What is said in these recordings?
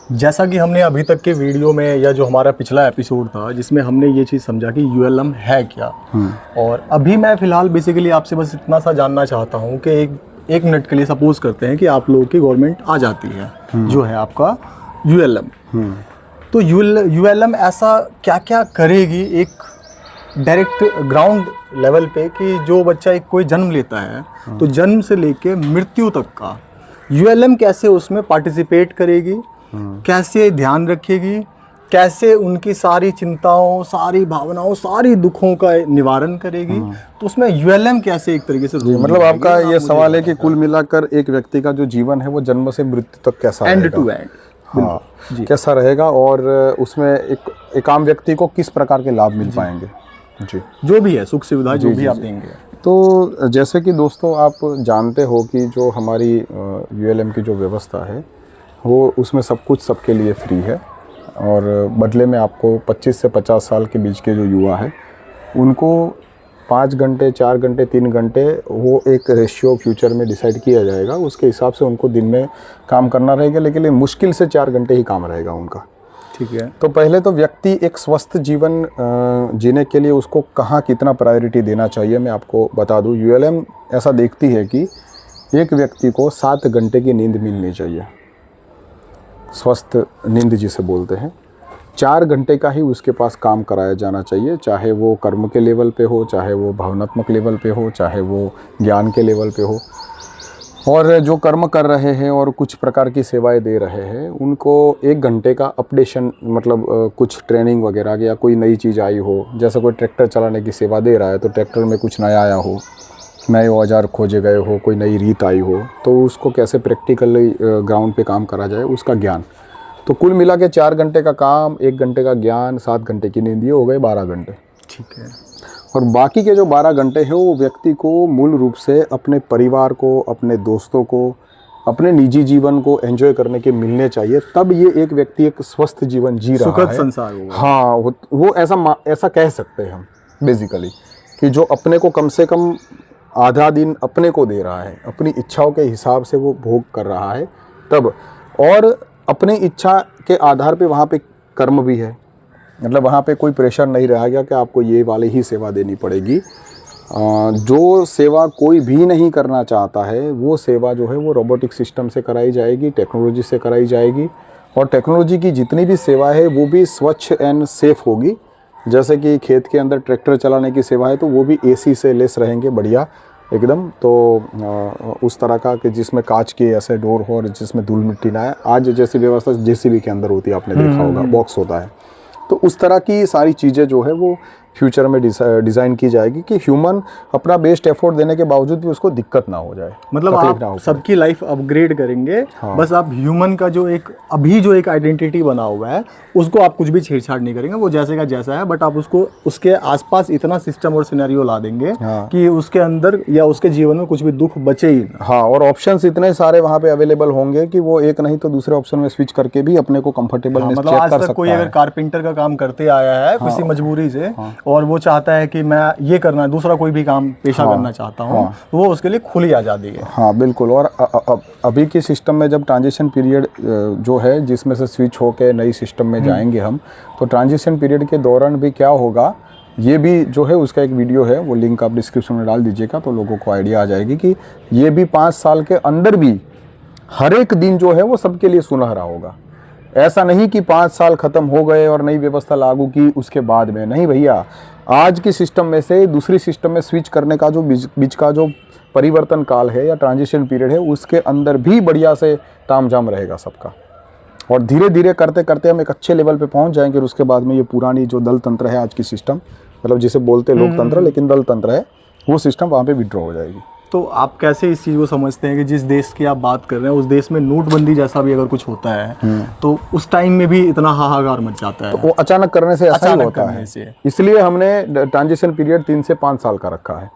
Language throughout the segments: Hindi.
जैसा कि हमने अभी तक के वीडियो में या जो हमारा पिछला एपिसोड था जिसमें हमने ये चीज़ समझा कि यूएलएम है क्या, और अभी मैं फ़िलहाल बेसिकली आपसे बस इतना सा जानना चाहता हूँ कि एक मिनट के लिए सपोज़ करते हैं कि आप लोगों की गवर्नमेंट आ जाती है, जो है आपका यूएलएम। तो यूएलएम ऐसा क्या क्या करेगी एक डायरेक्ट ग्राउंड लेवल पे कि जो बच्चा एक कोई जन्म लेता है तो जन्म से लेके मृत्यु तक का यूएलएम कैसे उसमें पार्टिसिपेट करेगी, कैसे ध्यान रखेगी, कैसे उनकी सारी चिंताओं, सारी भावनाओं, सारी दुखों का निवारण करेगी, तो उसमें यूएलएम कैसे एक तरीके से मतलब आपका ये सवाल है कि कुल मिलाकर एक व्यक्ति का जो जीवन है वो जन्म से मृत्यु तक कैसा एंड रहेगा? टू एंड, हाँ, कैसा रहेगा और उसमें एक आम व्यक्ति को किस प्रकार के लाभ मिल पाएंगे जी, जो भी है सुख सुविधा जो भी आप देंगे। तो जैसे कि दोस्तों आप जानते हो कि जो हमारी यूएलएम की जो व्यवस्था है वो उसमें सब कुछ सबके लिए फ्री है, और बदले में आपको 25 से 50 साल के बीच के जो युवा है उनको 5 घंटे, 4 घंटे, 3 घंटे वो एक रेशियो फ्यूचर में डिसाइड किया जाएगा, उसके हिसाब से उनको दिन में काम करना रहेगा, लेकिन मुश्किल से 4 घंटे ही काम रहेगा उनका। ठीक है। तो पहले तो व्यक्ति एक स्वस्थ जीवन जीने के लिए उसको कहाँ कितना प्रायोरिटी देना चाहिए मैं आपको बता दूं। यूएलएम ऐसा देखती है कि एक व्यक्ति को 7 घंटे की नींद मिलनी चाहिए, स्वस्थ नींद जिसे बोलते हैं। 4 घंटे का ही उसके पास काम कराया जाना चाहिए, चाहे वो कर्म के लेवल पे हो, चाहे वो भावनात्मक लेवल पे हो, चाहे वो ज्ञान के लेवल पे हो। और जो कर्म कर रहे हैं और कुछ प्रकार की सेवाएं दे रहे हैं उनको 1 घंटे का अपडेशन, मतलब कुछ ट्रेनिंग वगैरह या कोई नई चीज़ आई हो, जैसे कोई ट्रैक्टर चलाने की सेवा दे रहा है तो ट्रैक्टर में कुछ नया आया हो, नए औजार खोजे गए हो, कोई नई रीत आई हो, तो उसको कैसे प्रैक्टिकली ग्राउंड पे काम करा जाए उसका ज्ञान। तो कुल मिला के 4 घंटे का काम, 1 घंटे का ज्ञान, 7 घंटे की नींद, ये हो गए 12 घंटे। ठीक है। और बाकी के जो 12 घंटे हैं वो व्यक्ति को मूल रूप से अपने परिवार को, अपने दोस्तों को, अपने निजी जीवन को एंजॉय करने के मिलने चाहिए, तब ये एक व्यक्ति एक स्वस्थ जीवन जी रहा है, सुखद संसार होगा। हाँ, वो ऐसा कह सकते हैं हम बेसिकली कि जो अपने को कम से कम आधा दिन अपने को दे रहा है, अपनी इच्छाओं के हिसाब से वो भोग कर रहा है तब, और अपनी इच्छा के आधार पे वहाँ पे कर्म भी है, मतलब वहाँ पे कोई प्रेशर नहीं रहेगा कि आपको ये वाली ही सेवा देनी पड़ेगी। जो सेवा कोई भी नहीं करना चाहता है वो सेवा जो है वो रोबोटिक सिस्टम से कराई जाएगी, टेक्नोलॉजी से कराई जाएगी, और टेक्नोलॉजी की जितनी भी सेवा है वो भी स्वच्छ एंड सेफ होगी। जैसे कि खेत के अंदर ट्रैक्टर चलाने की सेवा है तो वो भी एसी से लेस रहेंगे, बढ़िया एकदम। तो उस तरह का कि जिसमें कांच के ऐसे डोर हो और जिसमें धूल मिट्टी ना आए। आज जैसी व्यवस्था जेसीबी के अंदर होती है, आपने देखा होगा, बॉक्स होता है। तो उस तरह की सारी चीज़ें जो है वो फ्यूचर में डिज़ाइन की जाएगी कि ह्यूमन अपना बेस्ट एफर्ट देने के बावजूद भी उसको दिक्कत ना हो जाए, मतलब आप सबकी लाइफ अपग्रेड करेंगे। हाँ। बस आप ह्यूमन का जो एक आइडेंटिटी बना हुआ है उसको आप कुछ भी छेड़छाड़ नहीं करेंगे, वो जैसे का जैसा है, बट आप उसको उसके आसपास इतना सिस्टम और सिनेरियो ला देंगे। हाँ। कि उसके अंदर या उसके जीवन में कुछ भी दुख बचे ही ना। हाँ, और ऑप्शंस इतने सारे वहाँ पे अवेलेबल होंगे कि वो एक नहीं तो दूसरे ऑप्शन में स्विच करके भी अपने को कंफर्टेबल चेक कर सकता है। आज तक कोई अगर कारपेंटर का काम करते आया है किसी मजबूरी से, और वो चाहता है कि मैं ये करना है, दूसरा कोई भी काम पेशा करना चाहता हूँ, तो वो उसके लिए खुली आज़ादी है। हाँ बिल्कुल। और अभी के सिस्टम में जब ट्रांजिशन पीरियड जो है जिसमें से स्विच होकर नई सिस्टम में जाएंगे हम, तो ट्रांजिशन पीरियड के दौरान भी क्या होगा ये भी जो है उसका एक वीडियो है, वो लिंक आप डिस्क्रिप्शन में डाल दीजिएगा तो लोगों को आइडिया आ जाएगी कि ये भी 5 साल के अंदर भी हर एक दिन जो है वो सबके लिए सुनहरा होगा। ऐसा नहीं कि 5 साल खत्म हो गए और नई व्यवस्था लागू की उसके बाद में, नहीं भैया। आज की सिस्टम में से दूसरी सिस्टम में स्विच करने का जो बीच का जो परिवर्तन काल है या ट्रांजिशन पीरियड है उसके अंदर भी बढ़िया से तामझाम रहेगा सबका, और धीरे धीरे करते करते हम एक अच्छे लेवल पे पहुंच जाएंगे। और उसके बाद में ये पुरानी जो दल तंत्र है आज की सिस्टम, मतलब जिसे बोलते लोकतंत्र लेकिन दल तंत्र है, वो सिस्टम वहाँ पे विड्रॉ हो जाएगी। तो आप कैसे इस चीज़ को समझते हैं कि जिस देश की आप बात कर रहे हैं उस देश में नोटबंदी जैसा भी अगर कुछ होता है तो उस टाइम में भी इतना हाहाकार मच जाता है? तो वो अचानक करने से ऐसा ही होता है, इसलिए हमने ट्रांजिशन पीरियड 3 से 5 साल का रखा है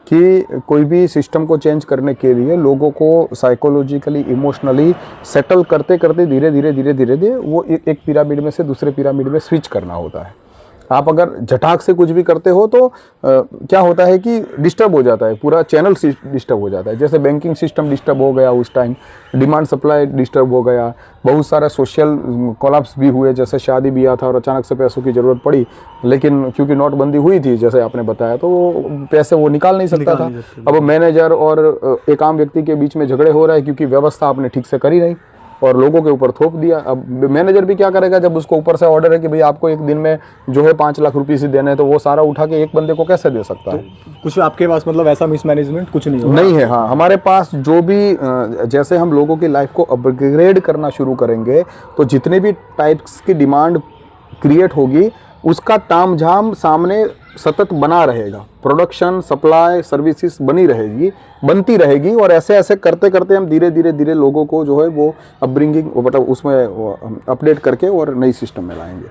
कि कोई भी सिस्टम को चेंज करने के लिए लोगों को साइकोलॉजिकली, इमोशनली सेटल करते करते धीरे धीरे वो एक पिरामिड में से दूसरे पिरामिड में स्विच करना होता है। आप अगर झटाक से कुछ भी करते हो तो क्या होता है कि डिस्टर्ब हो जाता है, पूरा चैनल डिस्टर्ब हो जाता है। जैसे बैंकिंग सिस्टम डिस्टर्ब हो गया उस टाइम, डिमांड सप्लाई डिस्टर्ब हो गया, बहुत सारा सोशल कोलैप्स भी हुए, जैसे शादी ब्याह था और अचानक से पैसों की ज़रूरत पड़ी, लेकिन क्योंकि नोटबंदी हुई थी जैसे आपने बताया, तो वो पैसे वो निकाल नहीं सकता था। अब मैनेजर और एक आम व्यक्ति के बीच में झगड़े हो रहे हैं क्योंकि व्यवस्था आपने ठीक से करी नहीं और लोगों के ऊपर थोप दिया। अब मैनेजर भी क्या करेगा जब उसको ऊपर से ऑर्डर है कि भाई आपको एक दिन में जो है 5 लाख रुपए से देने हैं, तो वो सारा उठा के एक बंदे को कैसे दे सकता है? कुछ आपके पास मतलब ऐसा मिसमैनेजमेंट कुछ नहीं होगा? नहीं है। हाँ, हमारे पास जो भी जैसे हम लोगों की लाइफ को अपग्रेड करना शुरू करेंगे तो जितने भी टाइप्स की डिमांड क्रिएट होगी उसका तामझाम सामने सतत बना रहेगा, प्रोडक्शन सप्लाई सर्विसेज बनती रहेगी और ऐसे ऐसे करते करते हम धीरे धीरे लोगों को जो है वो अपब्रिंगिंग मतलब उसमें अपडेट करके और नई सिस्टम में लाएंगे।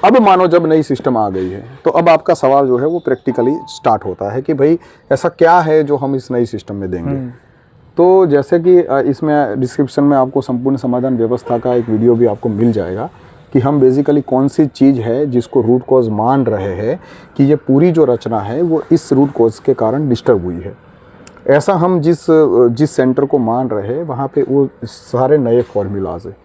अब मानो जब नई सिस्टम आ गई है तो अब आपका सवाल जो है वो प्रैक्टिकली स्टार्ट होता है कि भाई ऐसा क्या है जो हम इस नई सिस्टम में देंगे। तो जैसे कि इसमें डिस्क्रिप्शन में आपको संपूर्ण समाधान व्यवस्था का एक वीडियो भी आपको मिल जाएगा कि हम बेसिकली कौन सी चीज़ है जिसको रूट कॉज मान रहे हैं कि ये पूरी जो रचना है वो इस रूट कॉज के कारण डिस्टर्ब हुई है। ऐसा हम जिस सेंटर को मान रहे हैं वहाँ पे वो सारे नए फॉर्मूलाज है।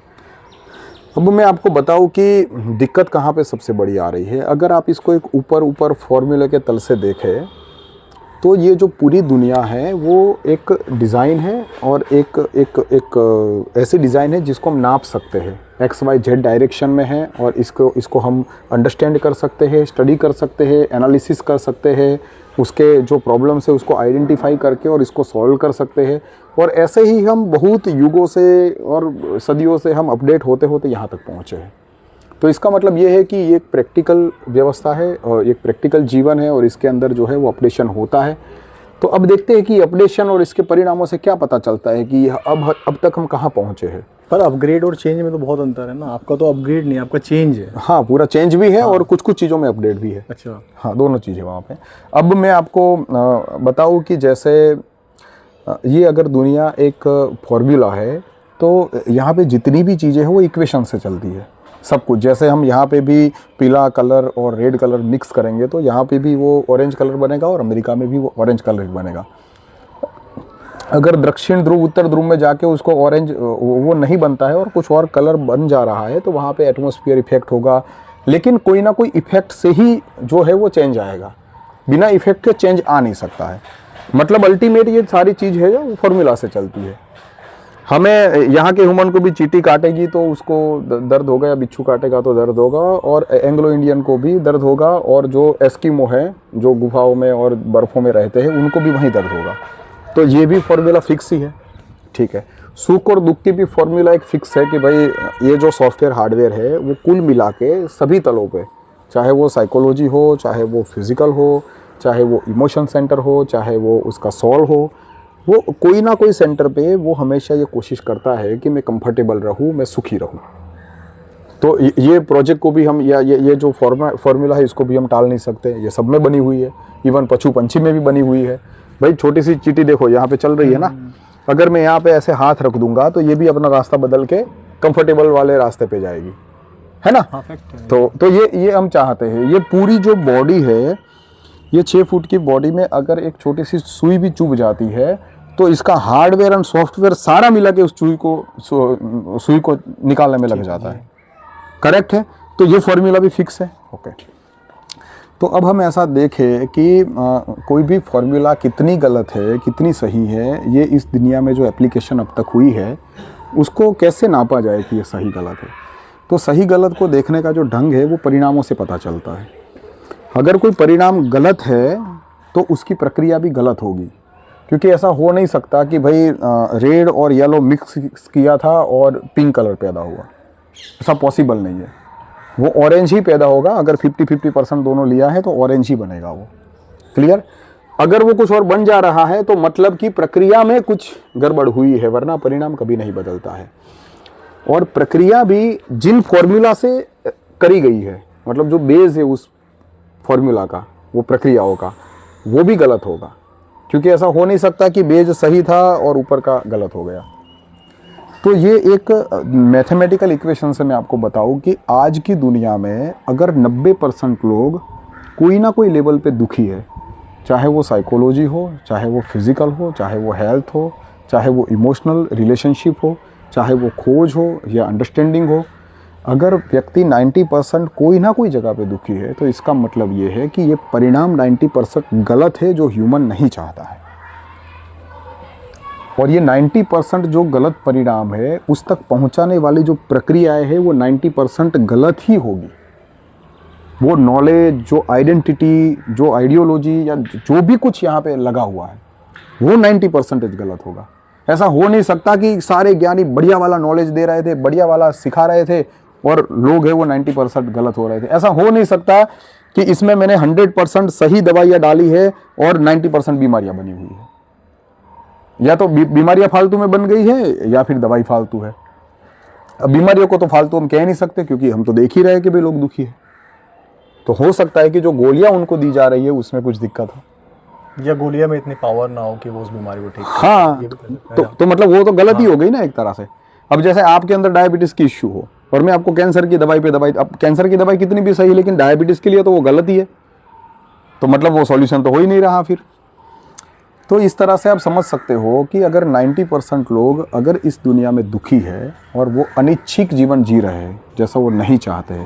अब मैं आपको बताऊं कि दिक्कत कहाँ पे सबसे बड़ी आ रही है। अगर आप इसको एक ऊपर फॉर्मूले के तल से देखें तो ये जो पूरी दुनिया है वो एक डिज़ाइन है और एक ऐसी डिज़ाइन है जिसको हम नाप सकते हैं, XYZ डायरेक्शन में है और इसको हम अंडरस्टैंड कर सकते हैं, स्टडी कर सकते हैं, एनालिसिस कर सकते हैं, उसके जो प्रॉब्लम्स है उसको आइडेंटिफाई करके और इसको सॉल्व कर सकते हैं। और ऐसे ही हम बहुत युगों से और सदियों से हम अपडेट होते होते यहाँ तक पहुँचे हैं। तो इसका मतलब ये है कि ये एक प्रैक्टिकल व्यवस्था है और एक प्रैक्टिकल जीवन है और इसके अंदर जो है वो अपडेशन होता है। तो अब देखते हैं कि अपडेशन और इसके परिणामों से क्या पता चलता है कि अब तक हम कहाँ पहुँचे हैं। पर अपग्रेड और चेंज में तो बहुत अंतर है ना, आपका तो अपग्रेड नहीं आपका चेंज है। हाँ, पूरा चेंज भी है और कुछ चीज़ों में अपडेट भी है। अच्छा, हाँ, दोनों चीज़ें वहाँ पे। अब मैं आपको बताऊँ कि जैसे ये अगर दुनिया एक फॉर्मूला है तो यहाँ पे जितनी भी चीज़ें हैं वो इक्वेशन से चलती है सब कुछ। जैसे हम यहाँ पे भी पीला कलर और रेड कलर मिक्स करेंगे तो यहाँ पे भी वो ऑरेंज कलर बनेगा और अमेरिका में भी वो ऑरेंज कलर बनेगा। अगर दक्षिण ध्रुव उत्तर ध्रुव में जाके उसको ऑरेंज वो नहीं बनता है और कुछ और कलर बन जा रहा है तो वहाँ पे एटमॉस्फेयर इफेक्ट होगा, लेकिन कोई ना कोई इफेक्ट से ही जो है वो चेंज आएगा, बिना इफेक्ट के चेंज आ नहीं सकता है। मतलब अल्टीमेट ये सारी चीज़ है जो फॉर्मूला से चलती है। हमें यहाँ के ह्यूमन को भी चींटी काटेगी तो उसको दर्द होगा या बिच्छू काटेगा तो दर्द होगा, और एंग्लो इंडियन को भी दर्द होगा, और जो एस्किमो है जो गुफाओं में और बर्फ़ों में रहते हैं उनको भी वहीं दर्द होगा। तो ये भी फॉर्मूला फिक्स ही है, ठीक है। सुख और दुख की भी फॉर्मूला एक फिक्स है कि भाई ये जो सॉफ्टवेयर हार्डवेयर है वो कुल मिला के सभी तलों पे, चाहे वो साइकोलॉजी हो, चाहे वो फिज़िकल हो, चाहे वो इमोशन सेंटर हो, चाहे वो उसका सोल हो, वो कोई ना कोई सेंटर पे वो हमेशा ये कोशिश करता है कि मैं कंफर्टेबल रहूँ, मैं सुखी रहूँ। तो ये प्रोजेक्ट को भी हम या ये जो फॉर्मूला है इसको भी हम टाल नहीं सकते। ये सब में बनी हुई है, इवन पशु पंछी में भी बनी हुई है। भाई छोटी सी चींटी देखो यहाँ पे चल रही है ना, अगर मैं यहाँ पे ऐसे हाथ रख दूंगा तो ये भी अपना रास्ता बदल के कंफर्टेबल वाले रास्ते पे जाएगी, है ना। तो ये हम चाहते हैं। ये पूरी जो बॉडी है, ये 6 फुट की बॉडी में अगर एक छोटी सी सुई भी चुभ जाती है तो इसका हार्डवेयर एंड सॉफ्टवेयर सारा मिला के उस सुई को निकालने में लग जाता है। करेक्ट है। तो ये फॉर्मूला भी फिक्स है। ओके, तो अब हम ऐसा देखें कि कोई भी फॉर्मूला कितनी गलत है कितनी सही है, ये इस दुनिया में जो एप्लीकेशन अब तक हुई है उसको कैसे नापा जाए कि ये सही गलत है। तो सही गलत को देखने का जो ढंग है वो परिणामों से पता चलता है। अगर कोई परिणाम गलत है तो उसकी प्रक्रिया भी गलत होगी, क्योंकि ऐसा हो नहीं सकता कि भाई रेड और येलो मिक्स किया था और पिंक कलर पैदा हुआ, ऐसा पॉसिबल नहीं है। वो ऑरेंज ही पैदा होगा। अगर 50-50% दोनों लिया है तो ऑरेंज ही बनेगा वो। क्लियर। अगर वो कुछ और बन जा रहा है तो मतलब कि प्रक्रिया में कुछ गड़बड़ हुई है, वरना परिणाम कभी नहीं बदलता है। और प्रक्रिया भी जिन फॉर्मूला से करी गई है, मतलब जो बेस है उस फॉर्मूला का, वो प्रक्रियाओं का, वो भी गलत होगा, क्योंकि ऐसा हो नहीं सकता कि बेज सही था और ऊपर का गलत हो गया। तो ये एक मैथमेटिकल इक्वेशन से मैं आपको बताऊं कि आज की दुनिया में अगर 90% लोग कोई ना कोई लेवल पे दुखी है, चाहे वो साइकोलॉजी हो, चाहे वो फिज़िकल हो, चाहे वो हेल्थ हो, चाहे वो इमोशनल रिलेशनशिप हो, चाहे वो खोज हो या अंडरस्टैंडिंग हो, अगर व्यक्ति 90% कोई ना कोई जगह पे दुखी है तो इसका मतलब ये है कि ये परिणाम 90% गलत है जो ह्यूमन नहीं चाहता है। और ये 90% जो गलत परिणाम है उस तक पहुंचाने वाली जो प्रक्रियाएं है वो 90% गलत ही होगी। वो नॉलेज, जो आइडेंटिटी, जो आइडियोलॉजी या जो भी कुछ यहाँ पे लगा हुआ है वो 90% गलत होगा। ऐसा हो नहीं सकता कि सारे ज्ञानी बढ़िया वाला नॉलेज दे रहे थे, बढ़िया वाला सिखा रहे थे और लोग है वो 90% गलत हो रहे थे। ऐसा हो नहीं सकता कि इसमें मैंने 100% सही दवाइयाँ डाली है और 90% बीमारियाँ बनी हुई है। या तो बीमारियाँ फालतू में बन गई है या फिर दवाई फालतू है। अब बीमारियों को तो फालतू हम कह नहीं सकते क्योंकि हम तो देख ही रहे हैं कि भाई लोग दुखी है। तो हो सकता है कि जो गोलियां उनको दी जा रही है उसमें कुछ दिक्कत हो, या गोलियां में इतनी पावर ना हो कि वो उस बीमारी को ठीक कर हाँ, ये भी कर सकता है। तो मतलब वो तो गलत ही हो गई ना एक तरह से। अब जैसे आपके अंदर डायबिटीज की इश्यू हो और मैं आपको कैंसर की दवाई पे दवाई, अब कैंसर की दवाई कितनी भी सही है लेकिन डायबिटीज के लिए तो वो गलत ही है, तो मतलब वो सॉल्यूशन तो हो ही नहीं रहा फिर। तो इस तरह से आप समझ सकते हो कि अगर 90% लोग अगर इस दुनिया में दुखी है और वो अनिच्छिक जीवन जी रहे हैं जैसा वो नहीं चाहते,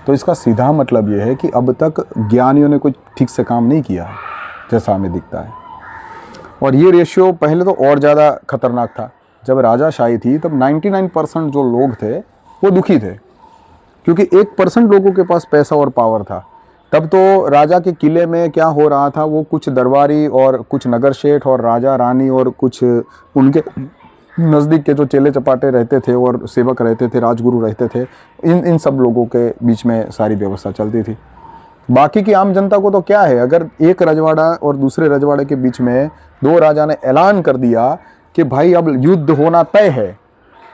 तो इसका सीधा मतलब ये है कि अब तक ज्ञानियों ने कुछ ठीक से काम नहीं किया है जैसा हमें दिखता है। और ये रेशियो पहले तो और ज़्यादा खतरनाक था। जब राजाशाही थी तब 99% जो लोग थे वो दुखी थे क्योंकि 1% लोगों के पास पैसा और पावर था। तब तो राजा के किले में क्या हो रहा था, वो कुछ दरबारी और कुछ नगर शेठ और राजा रानी और कुछ उनके नज़दीक के जो चेले चपाटे रहते थे और सेवक रहते थे, राजगुरु रहते थे, इन सब लोगों के बीच में सारी व्यवस्था चलती थी। बाकी की आम जनता को तो क्या है, अगर एक रजवाड़ा और दूसरे रजवाड़े के बीच में दो राजा ने ऐलान कर दिया कि भाई अब युद्ध होना तय है,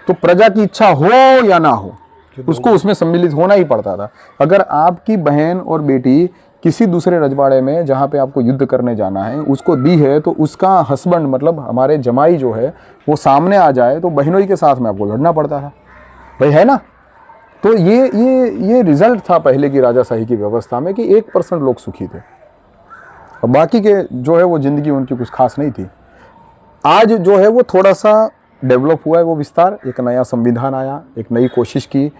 तो प्रजा की इच्छा हो या ना हो उसको उसमें सम्मिलित होना ही पड़ता था। अगर आपकी बहन और बेटी किसी दूसरे रजवाड़े में जहाँ पे आपको युद्ध करने जाना है उसको दी है तो उसका हस्बैंड मतलब हमारे जमाई जो है वो सामने आ जाए तो बहनोई के साथ में आपको लड़ना पड़ता था भाई, है ना। तो ये रिजल्ट था पहले की राजाशाही की व्यवस्था में कि 1% लोग सुखी थे और बाकी के जो है वो जिंदगी उनकी कुछ खास नहीं थी। आज जो है वो थोड़ा सा डेवलप हुआ है वो विस्तार, एक नया संविधान आया, एक नई कोशिश की,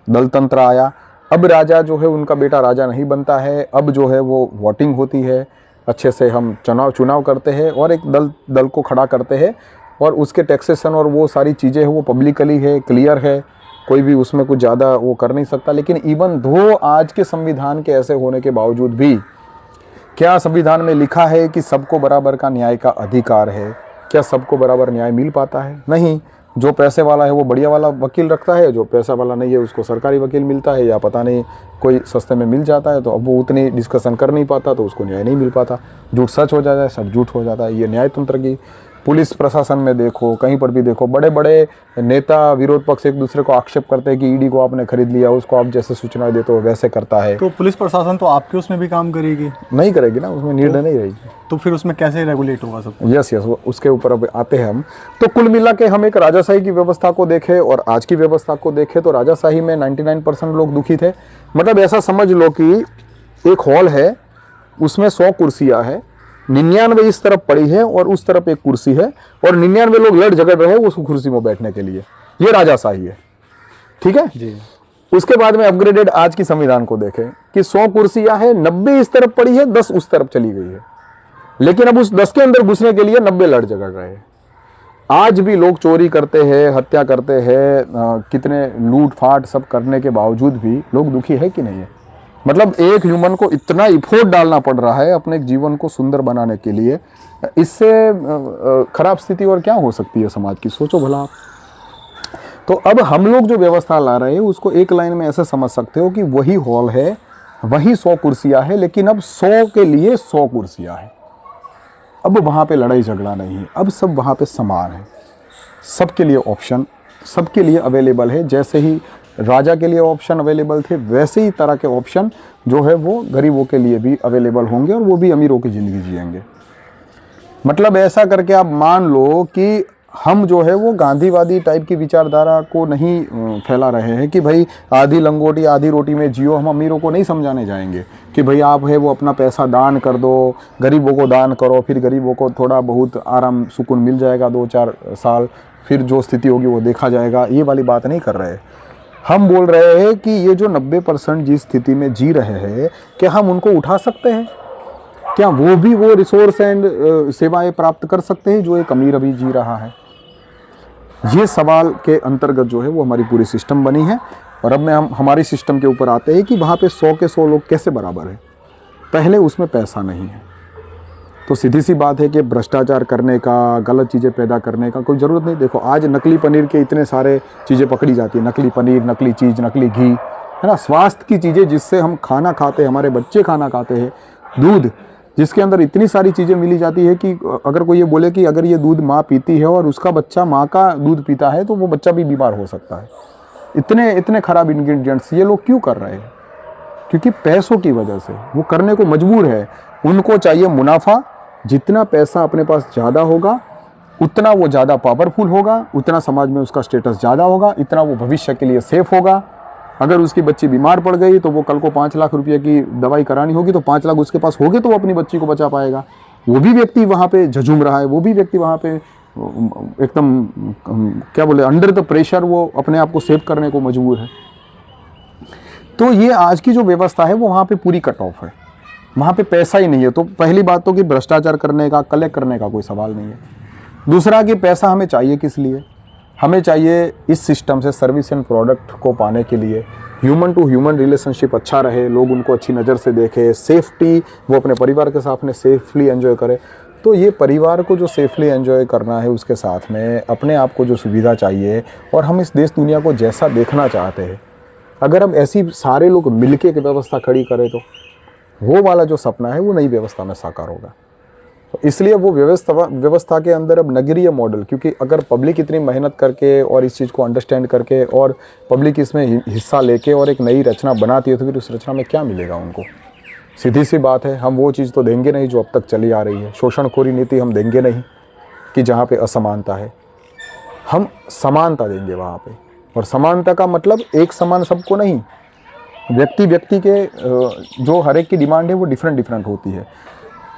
दल तंत्र आया। अब राजा जो है उनका बेटा राजा नहीं बनता है, अब जो है वो वोटिंग होती है, अच्छे से हम चुनाव करते हैं और एक दल को खड़ा करते हैं और उसके टैक्सेशन और वो सारी चीज़ें हैं वो पब्लिकली है, क्लियर है, कोई भी उसमें कुछ ज़्यादा वो कर नहीं सकता। लेकिन इवन दो आज के संविधान के ऐसे होने के बावजूद भी क्या संविधान में लिखा है कि सबको बराबर का न्याय का अधिकार है? क्या सबको बराबर न्याय मिल पाता है? नहीं। जो पैसे वाला है वो बढ़िया वाला वकील रखता है, जो पैसा वाला नहीं है उसको सरकारी वकील मिलता है या पता नहीं कोई सस्ते में मिल जाता है, तो अब वो उतनी डिस्कशन कर नहीं पाता तो उसको न्याय नहीं मिल पाता। झूठ सच हो जाता है, सच झूठ हो जाता है। ये न्याय तंत्र की पुलिस प्रशासन में देखो, कहीं पर भी देखो, बड़े बड़े नेता विरोध पक्ष एक दूसरे को आक्षेप करते हैं कि ईडी को आपने खरीद लिया, उसको आप जैसे सूचना देते हो वैसे करता है। तो पुलिस प्रशासन तो आपके उसमें भी काम करेगी? नहीं करेगी ना, उसमें निर्णय नहीं रहेगी। तो फिर उसमें कैसे रेगुलेट होगा सब? यस, उसके ऊपर अब आते हैं हम। तो कुल मिला के हम एक राजाशाही की व्यवस्था को देखें और आज की व्यवस्था को देखें तो राजाशाही में 99% लोग दुखी थे। मतलब ऐसा समझ लो कि एक हॉल है, उसमें 100 कुर्सियां है, 99 इस तरफ पड़ी है और उस तरफ एक कुर्सी है और 99 लोग लड़ झगड़ रहे हैं उस कुर्सी में बैठने के लिए। ये राजाशाही है, ठीक है जी। उसके बाद में अपग्रेडेड आज की संविधान को देखें कि 100 कुर्सियां हैं, 90 इस तरफ पड़ी है, 10 उस तरफ चली गई है, लेकिन अब उस 10 के अंदर घुसने के लिए 90 लड़ झगड़ रहे हैं। आज भी लोग चोरी करते हैं, हत्या करते हैं, कितने लूट फाट सब करने के बावजूद भी लोग दुखी है कि नहीं है? मतलब एक ह्यूमन को इतना इफोर्ट डालना पड़ रहा है अपने जीवन को सुंदर बनाने के लिए, इससे खराब स्थिति और क्या हो सकती है समाज की, सोचो भला आप। तो अब हम लोग जो व्यवस्था ला रहे हैं उसको एक लाइन में ऐसे समझ सकते हो कि वही हॉल है, वही 100 कुर्सियां है, लेकिन अब 100 के लिए 100 कुर्सियां है। अब वहाँ पे लड़ाई झगड़ा नहीं है, अब सब वहाँ पे समान है, सबके लिए ऑप्शन सबके लिए अवेलेबल है। जैसे ही राजा के लिए ऑप्शन अवेलेबल थे वैसे ही तरह के ऑप्शन जो है वो गरीबों के लिए भी अवेलेबल होंगे और वो भी अमीरों की ज़िंदगी जिएंगे। मतलब ऐसा करके आप मान लो कि हम जो है वो गांधीवादी टाइप की विचारधारा को नहीं फैला रहे हैं कि भाई आधी लंगोटी आधी रोटी में जियो। हम अमीरों को नहीं समझाने जाएंगे कि भाई आप है वो अपना पैसा दान कर दो, गरीबों को दान करो, फिर गरीबों को थोड़ा बहुत आराम सुकून मिल जाएगा 2-4 साल, फिर जो स्थिति होगी वो देखा जाएगा। ये वाली बात नहीं कर रहे। हम बोल रहे हैं कि ये जो 90% जिस स्थिति में जी रहे हैं, क्या हम उनको उठा सकते हैं? क्या वो भी वो रिसोर्स एंड सेवाएं प्राप्त कर सकते हैं जो एक अमीर अभी जी रहा है? ये सवाल के अंतर्गत जो है वो हमारी पूरी सिस्टम बनी है। और अब हम हमारी सिस्टम के ऊपर आते हैं कि वहाँ पे 100 के 100 लोग कैसे बराबर है। पहले उसमें पैसा नहीं है, तो सीधी सी बात है कि भ्रष्टाचार करने का, गलत चीज़ें पैदा करने का कोई ज़रूरत नहीं। देखो आज नकली पनीर के इतने सारे चीज़ें पकड़ी जाती है, नकली पनीर, नकली चीज़, नकली घी, है ना, स्वास्थ्य की चीज़ें जिससे हम खाना खाते हैं, हमारे बच्चे खाना खाते हैं, दूध जिसके अंदर इतनी सारी चीज़ें मिली जाती है कि अगर कोई ये बोले कि अगर ये दूध माँ पीती है और उसका बच्चा माँ का दूध पीता है तो वो बच्चा भी बीमार हो सकता है। इतने इतने खराब इंग्रेडिएंट्स ये लोग क्यों कर रहे हैं? क्योंकि पैसों की वजह से वो करने को मजबूर है। उनको चाहिए मुनाफा। जितना पैसा अपने पास ज़्यादा होगा उतना वो ज़्यादा पावरफुल होगा, उतना समाज में उसका स्टेटस ज़्यादा होगा, इतना वो भविष्य के लिए सेफ होगा। अगर उसकी बच्ची बीमार पड़ गई तो वो कल को 5 लाख रुपए की दवाई करानी होगी तो 5 लाख उसके पास होगी तो वो अपनी बच्ची को बचा पाएगा। वो भी व्यक्ति वहाँ पे झझूम रहा है, वो भी व्यक्ति वहाँ पे एकदम क्या बोले अंडर द प्रेशर वो अपने आप को सेव करने को मजबूर है। तो ये आज की जो व्यवस्था है वो वहाँ पे पूरी कट ऑफ है। वहाँ पे पैसा ही नहीं है। तो पहली बात तो कि भ्रष्टाचार करने का, कलेक्ट करने का कोई सवाल नहीं है। दूसरा कि पैसा हमें चाहिए किस लिए? हमें चाहिए इस सिस्टम से सर्विस एंड प्रोडक्ट को पाने के लिए ह्यूमन टू ह्यूमन रिलेशनशिप अच्छा रहे, लोग उनको अच्छी नज़र से देखें, सेफ्टी वो अपने परिवार के साथ में सेफली एंजॉय करें। तो ये परिवार को जो सेफली एंजॉय करना है उसके साथ में अपने आप को जो सुविधा चाहिए और हम इस देश दुनिया को जैसा देखना चाहते हैं, अगर हम ऐसी सारे लोग मिलके की व्यवस्था खड़ी करें तो वो वाला जो सपना है वो नई व्यवस्था में साकार होगा। तो इसलिए वो व्यवस्था के अंदर अब नगरीय मॉडल, क्योंकि अगर पब्लिक इतनी मेहनत करके और इस चीज़ को अंडरस्टैंड करके और पब्लिक इसमें हिस्सा लेके और एक नई रचना बनाती है तो फिर उस रचना में क्या मिलेगा उनको? सीधी सी बात है, हम वो चीज़ तो देंगे नहीं जो अब तक चली आ रही है। शोषणखोरी नीति हम देंगे नहीं कि जहाँ पे असमानता है, हम समानता देंगे वहाँ पे। और समानता का मतलब एक समान सबको नहीं, व्यक्ति व्यक्ति के जो हर एक की डिमांड है वो डिफरेंट होती है।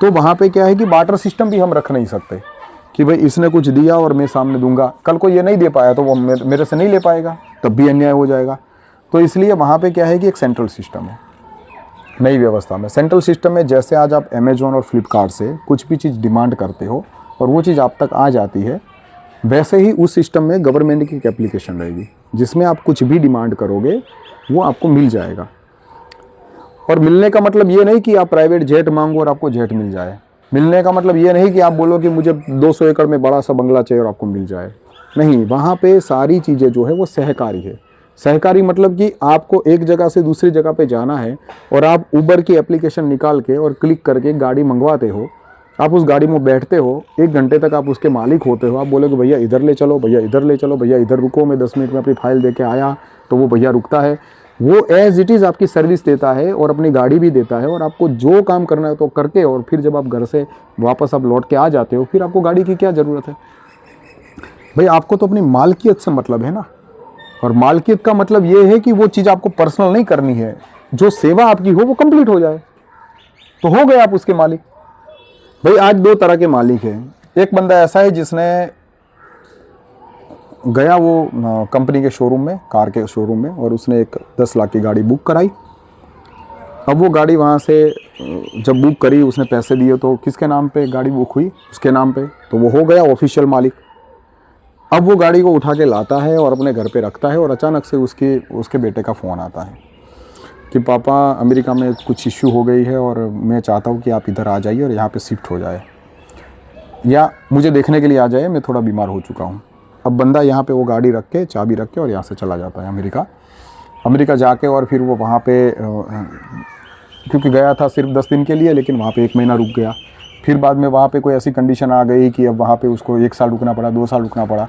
तो वहाँ पे क्या है कि बार्टर सिस्टम भी हम रख नहीं सकते कि भाई इसने कुछ दिया और मैं सामने दूंगा, कल को ये नहीं दे पाया तो वो मेरे से नहीं ले पाएगा, तब भी अन्याय हो जाएगा। तो इसलिए वहाँ पे क्या है कि एक सेंट्रल सिस्टम है नई व्यवस्था में। सेंट्रल सिस्टम में जैसे आज आप अमेजोन और फ्लिपकार्ट से कुछ भी चीज़ डिमांड करते हो और वो चीज़ आप तक आ जाती है, वैसे ही उस सिस्टम में गवर्नमेंट की एक एप्लीकेशन रहेगी जिसमें आप कुछ भी डिमांड करोगे वो आपको मिल जाएगा। और मिलने का मतलब ये नहीं कि आप प्राइवेट जेट मांगो और आपको जेट मिल जाए। मिलने का मतलब ये नहीं कि आप बोलो कि मुझे 200 एकड़ में बड़ा सा बंगला चाहिए और आपको मिल जाए। नहीं, वहाँ पे सारी चीज़ें जो है वो सहकारी है। सहकारी मतलब कि आपको एक जगह से दूसरी जगह पे जाना है और आप उबर की एप्लीकेशन निकाल के और क्लिक करके गाड़ी मंगवाते हो, आप उस गाड़ी में बैठते हो, 1 घंटे तक आप उसके मालिक होते हो। आप बोलोगे भैया इधर ले चलो, भैया इधर ले चलो, भैया इधर रुको, मैं 10 मिनट में अपनी फाइल दे के आया, तो वो भैया रुकता है। वो एज इट इज़ आपकी सर्विस देता है और अपनी गाड़ी भी देता है और आपको जो काम करना है तो करके, और फिर जब आप घर से वापस आप लौट के आ जाते हो, फिर आपको गाड़ी की क्या ज़रूरत है? भाई आपको तो अपनी मालकियत से मतलब है ना। और मालकियत का मतलब ये है कि वो चीज़ आपको पर्सनल नहीं करनी है, जो सेवा आपकी हो वो कंप्लीट हो जाए तो हो गए आप उसके मालिक। भाई आज 2 तरह के मालिक हैं। एक बंदा ऐसा है जिसने गया वो कंपनी के शोरूम में, कार के शोरूम में, और उसने एक 10 लाख की गाड़ी बुक कराई। अब वो गाड़ी वहाँ से जब बुक करी, उसने पैसे दिए तो किसके नाम पे गाड़ी बुक हुई? उसके नाम पे, तो वो हो गया ऑफिशियल मालिक। अब वो गाड़ी को उठा के लाता है और अपने घर पे रखता है और अचानक से उसके बेटे का फ़ोन आता है कि पापा अमेरिका में कुछ इश्यू हो गई है और मैं चाहता हूँ कि आप इधर आ जाइए और यहाँ पे शिफ्ट हो जाए, या मुझे देखने के लिए आ जाए, मैं थोड़ा बीमार हो चुका हूँ। अब बंदा यहाँ पे वो गाड़ी रख के, चाबी रख के और यहाँ से चला जाता है अमेरिका जाके, और फिर वो वहाँ पे क्योंकि गया था सिर्फ 10 दिन के लिए, लेकिन वहाँ पे 1 महीना रुक गया। फिर बाद में वहाँ पे कोई ऐसी कंडीशन आ गई कि अब वहाँ पे उसको 1 साल रुकना पड़ा, 2 साल रुकना पड़ा।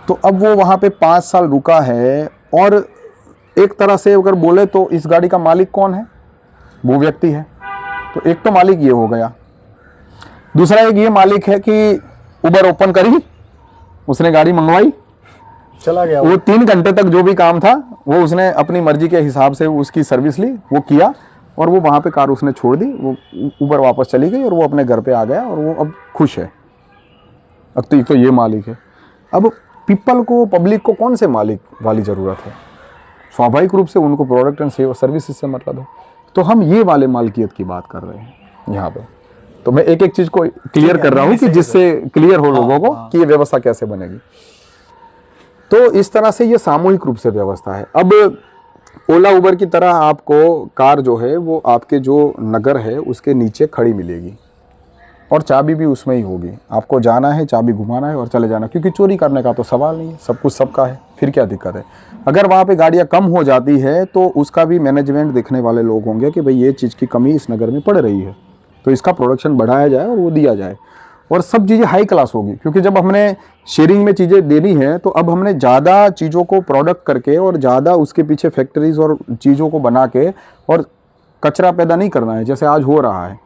तो अब वो वहाँ पे 5 साल रुका है। और एक तरह से अगर बोले तो इस गाड़ी का मालिक कौन है? वो व्यक्ति है। तो एक तो मालिक ये हो गया। दूसरा एक ये मालिक है कि उबर ओपन करी उसने गाड़ी मंगवाई, चला गया वो 3 घंटे तक जो भी काम था वो उसने अपनी मर्जी के हिसाब से उसकी सर्विस ली, वो किया, और वो वहाँ पे कार उसने छोड़ दी, वो ऊपर वापस चली गई और वो अपने घर पे आ गया और वो अब खुश है। अब तो ये मालिक है। अब पीपल को, पब्लिक को कौन से मालिक वाली ज़रूरत है? स्वाभाविक रूप से उनको प्रोडक्ट एंड सर्विसेज से मतलब है। तो हम ये वाले मालकियत की बात कर रहे हैं यहाँ पे। तो मैं एक एक चीज़ को क्लियर कर रहा हूँ कि जिससे क्लियर हो लोगों को कि ये व्यवस्था कैसे बनेगी। तो इस तरह से ये सामूहिक रूप से व्यवस्था है। अब ओला उबर की तरह आपको कार जो है वो आपके जो नगर है उसके नीचे खड़ी मिलेगी और चाबी भी उसमें ही होगी। आपको जाना है, चाबी घुमाना है और चले जाना, क्योंकि चोरी करने का तो सवाल नहीं है, सब कुछ सबका है, फिर क्या दिक्कत है। अगर वहाँ पे गाड़ियाँ कम हो जाती है तो उसका भी मैनेजमेंट देखने वाले लोग होंगे कि भाई ये चीज़ की कमी इस नगर में पड़ रही है, तो इसका प्रोडक्शन बढ़ाया जाए और वो दिया जाए, और सब चीज़ें हाई क्लास होगी। क्योंकि जब हमने शेयरिंग में चीज़ें देनी है तो अब हमने ज़्यादा चीज़ों को प्रोडक्ट करके और ज़्यादा उसके पीछे फैक्ट्रीज और चीज़ों को बना के और कचरा पैदा नहीं करना है, जैसे आज हो रहा है।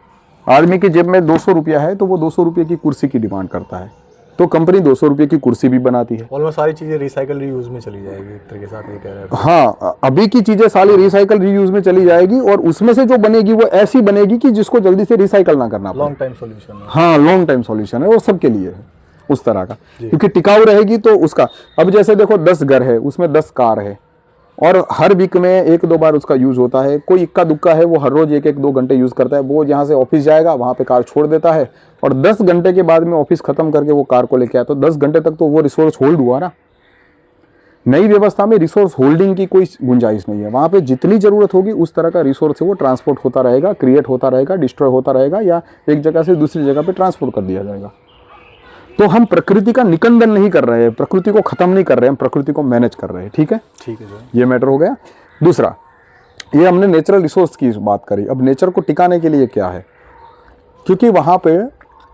आदमी की जेब में 200 रुपया है तो वो 200 रुपये की कुर्सी की डिमांड करता है, तो कंपनी 200 रुपये की कुर्सी भी बनाती है। ऑलमोस्ट सारी चीज़ें रिसाइकल रीयूज में चली जाएगी, एक तरीके से आप ये कह रहे हैं। हाँ, अभी की चीज़ें सारी रिसाइकल रीयूज में चली जाएगी और उसमें से जो बनेगी वो ऐसी बनेगी कि जिसको जल्दी से रिसाइकल ना करना पड़े। लॉन्ग टाइम सॉल्यूशन है। हाँ, लॉन्ग टाइम सॉल्यूशन है, वो सबके लिए है उस तरह का, क्योंकि टिकाऊ रहेगी तो उसका। अब जैसे देखो 10 घर है, उसमें 10 कार है और हर वीक में 1-2 बार उसका यूज़ होता है। कोई इक्का दुक्का है वो हर रोज़ 1-2 घंटे यूज़ करता है, वो यहाँ से ऑफिस जाएगा, वहाँ पे कार छोड़ देता है और 10 घंटे के बाद में ऑफिस खत्म करके वो कार को लेके आया, तो 10 घंटे तक तो वो रिसोर्स होल्ड हुआ ना। नई व्यवस्था में रिसोर्स होल्डिंग की कोई गुंजाइश नहीं है। वहाँ पे जितनी ज़रूरत होगी उस तरह का रिसोर्स है वो ट्रांसपोर्ट होता रहेगा, क्रिएट होता रहेगा, डिस्ट्रॉय होता रहेगा, या एक जगह से दूसरी जगह पे ट्रांसपोर्ट कर दिया जाएगा। तो हम प्रकृति का निकंदन नहीं कर रहे हैं, प्रकृति को खत्म नहीं कर रहे हैं, हम प्रकृति को मैनेज कर रहे हैं। ठीक है, ठीक है सर, ये मैटर हो गया। दूसरा, ये हमने नेचुरल रिसोर्स की बात करी। अब नेचर को टिकाने के लिए क्या है, क्योंकि वहाँ पे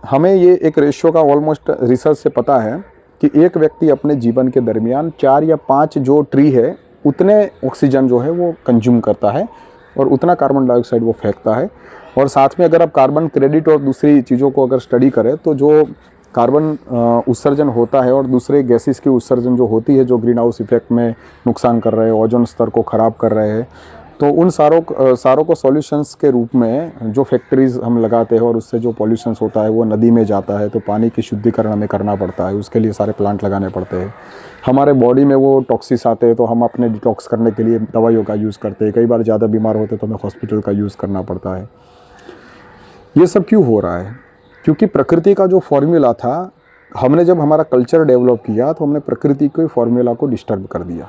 हमें ये एक रेशियो का ऑलमोस्ट रिसर्च से पता है कि एक व्यक्ति अपने जीवन के दरमियान 4 या 5 जो ट्री है उतने ऑक्सीजन जो है वो कंज्यूम करता है और उतना कार्बन डाइऑक्साइड वो फेंकता है। और साथ में अगर आप कार्बन क्रेडिट और दूसरी चीज़ों को अगर स्टडी करें तो जो कार्बन उत्सर्जन होता है और दूसरे गैसेस की उत्सर्जन जो होती है, जो ग्रीन हाउस इफेक्ट में नुकसान कर रहे हैं, ओजोन स्तर को ख़राब कर रहे हैं, तो उन सारों को सॉल्यूशंस के रूप में जो फैक्ट्रीज हम लगाते हैं और उससे जो पॉल्यूशंस होता है वो नदी में जाता है, तो पानी की शुद्धिकरण हमें करना पड़ता है, उसके लिए सारे प्लांट लगाने पड़ते हैं। हमारे बॉडी में वो टॉक्सिस आते हैं तो हम अपने डिटॉक्स करने के लिए दवाइयों का यूज़ करते हैं। कई बार ज़्यादा बीमार होते तो हमें हॉस्पिटल का यूज़ करना पड़ता है। ये सब क्यों हो रहा है? क्योंकि प्रकृति का जो फॉर्मूला था, हमने जब हमारा कल्चर डेवलप किया तो हमने प्रकृति के फॉर्मूला को डिस्टर्ब कर दिया।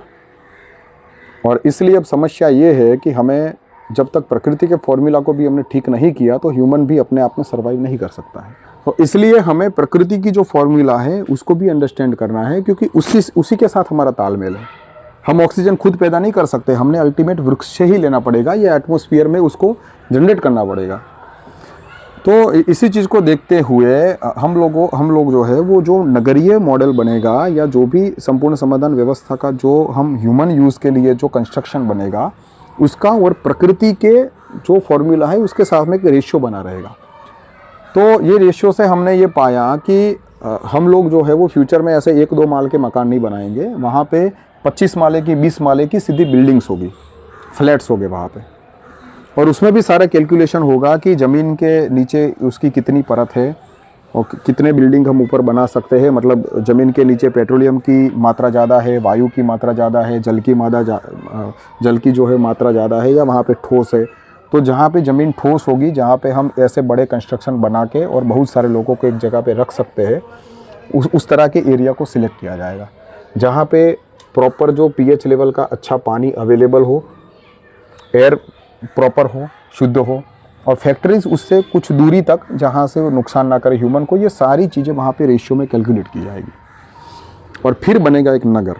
और इसलिए अब समस्या ये है कि हमें जब तक प्रकृति के फॉर्मूला को भी हमने ठीक नहीं किया तो ह्यूमन भी अपने आप में सर्वाइव नहीं कर सकता है। तो इसलिए हमें प्रकृति की जो फॉर्मूला है उसको भी अंडरस्टैंड करना है, क्योंकि उसी के साथ हमारा तालमेल है। हम ऑक्सीजन खुद पैदा नहीं कर सकते, हमने अल्टीमेट वृक्ष से ही लेना पड़ेगा या एटमॉस्फेयर में उसको जनरेट करना पड़ेगा। तो इसी चीज़ को देखते हुए हम लोग जो है वो जो नगरीय मॉडल बनेगा या जो भी संपूर्ण समाधान व्यवस्था का जो हम ह्यूमन यूज़ के लिए जो कंस्ट्रक्शन बनेगा उसका और प्रकृति के जो फॉर्मूला है उसके साथ में एक रेशियो बना रहेगा। तो ये रेशियो से हमने ये पाया कि हम लोग जो है वो फ्यूचर में ऐसे 1-2 माले के मकान नहीं बनाएंगे, वहाँ पे 25 माले की 20 माले की सीधी बिल्डिंग्स होगी, फ्लैट्स होंगे वहाँ पे, और उसमें भी सारा कैलकुलेशन होगा कि ज़मीन के नीचे उसकी कितनी परत है और कितने बिल्डिंग हम ऊपर बना सकते हैं। मतलब ज़मीन के नीचे पेट्रोलियम की मात्रा ज़्यादा है, वायु की मात्रा ज़्यादा है, जल की जो है मात्रा ज़्यादा है, या वहाँ पे ठोस है। तो जहाँ पे ज़मीन ठोस होगी, जहाँ पे हम ऐसे बड़े कंस्ट्रक्शन बना के और बहुत सारे लोगों को एक जगह पे रख सकते हैं, उस तरह के एरिया को सिलेक्ट किया जाएगा, जहाँ पे प्रॉपर जो pH लेवल का अच्छा पानी अवेलेबल हो, एयर प्रॉपर हो, शुद्ध हो, और फैक्ट्रीज उससे कुछ दूरी तक जहाँ से वो नुकसान ना करे ह्यूमन को। ये सारी चीज़ें वहाँ पे रेशियो में कैलकुलेट की जाएगी और फिर बनेगा एक नगर।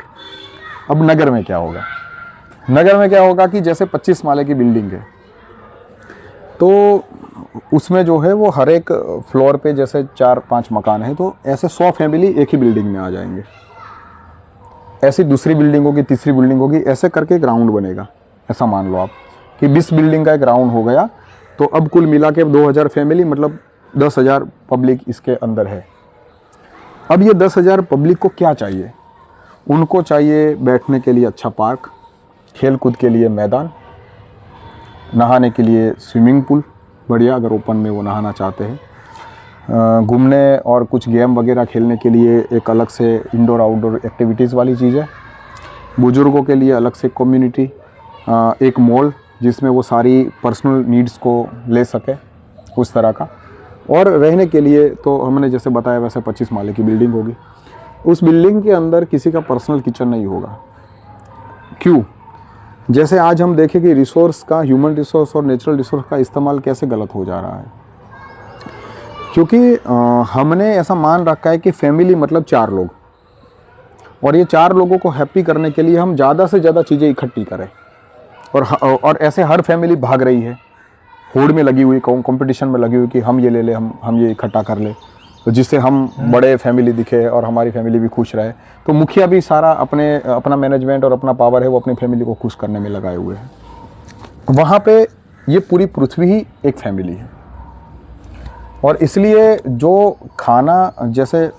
अब नगर में क्या होगा? नगर में क्या होगा कि जैसे 25 माले की बिल्डिंग है तो उसमें जो है वो हर एक फ्लोर पे जैसे 4-5 मकान है, तो ऐसे 100 फैमिली एक ही बिल्डिंग में आ जाएंगे। ऐसी दूसरी बिल्डिंग होगी, तीसरी बिल्डिंग होगी, ऐसे करके ग्राउंड बनेगा। ऐसा मान लो आप कि 20 बिल्डिंग का एक राउंड हो गया, तो अब कुल मिला के 2000 फैमिली, मतलब 10,000 पब्लिक इसके अंदर है। अब ये 10,000 पब्लिक को क्या चाहिए? उनको चाहिए बैठने के लिए अच्छा पार्क, खेल कूद के लिए मैदान, नहाने के लिए स्विमिंग पूल बढ़िया अगर ओपन में वो नहाना चाहते हैं, घूमने और कुछ गेम वगैरह खेलने के लिए एक अलग से इंडोर आउटडोर एक्टिविटीज़ वाली चीज़ है, बुज़ुर्गों के लिए अलग से कम्युनिटी, एक मॉल जिसमें वो सारी पर्सनल नीड्स को ले सके उस तरह का, और रहने के लिए तो हमने जैसे बताया वैसे 25 माले की बिल्डिंग होगी। उस बिल्डिंग के अंदर किसी का पर्सनल किचन नहीं होगा। क्यों? जैसे आज हम देखें कि रिसोर्स का, ह्यूमन रिसोर्स और नेचुरल रिसोर्स का इस्तेमाल कैसे गलत हो जा रहा है, क्योंकि हमने ऐसा मान रखा है कि फैमिली मतलब 4 लोग, और ये 4 लोगों को हैप्पी करने के लिए हम ज़्यादा से ज़्यादा चीज़ें इकट्ठी करें, और ऐसे हर फैमिली भाग रही है, होड़ में लगी हुई, कंपटीशन में लगी हुई कि हम ये ले ले, हम ये इकट्ठा कर ले, तो जिससे हम बड़े फैमिली दिखे और हमारी फैमिली भी खुश रहे। तो मुखिया भी सारा अपना मैनेजमेंट और अपना पावर है वो अपनी फैमिली को खुश करने में लगाए हुए हैं। वहाँ पे ये पूरी पृथ्वी ही एक फैमिली है, और इसलिए जो खाना, जैसे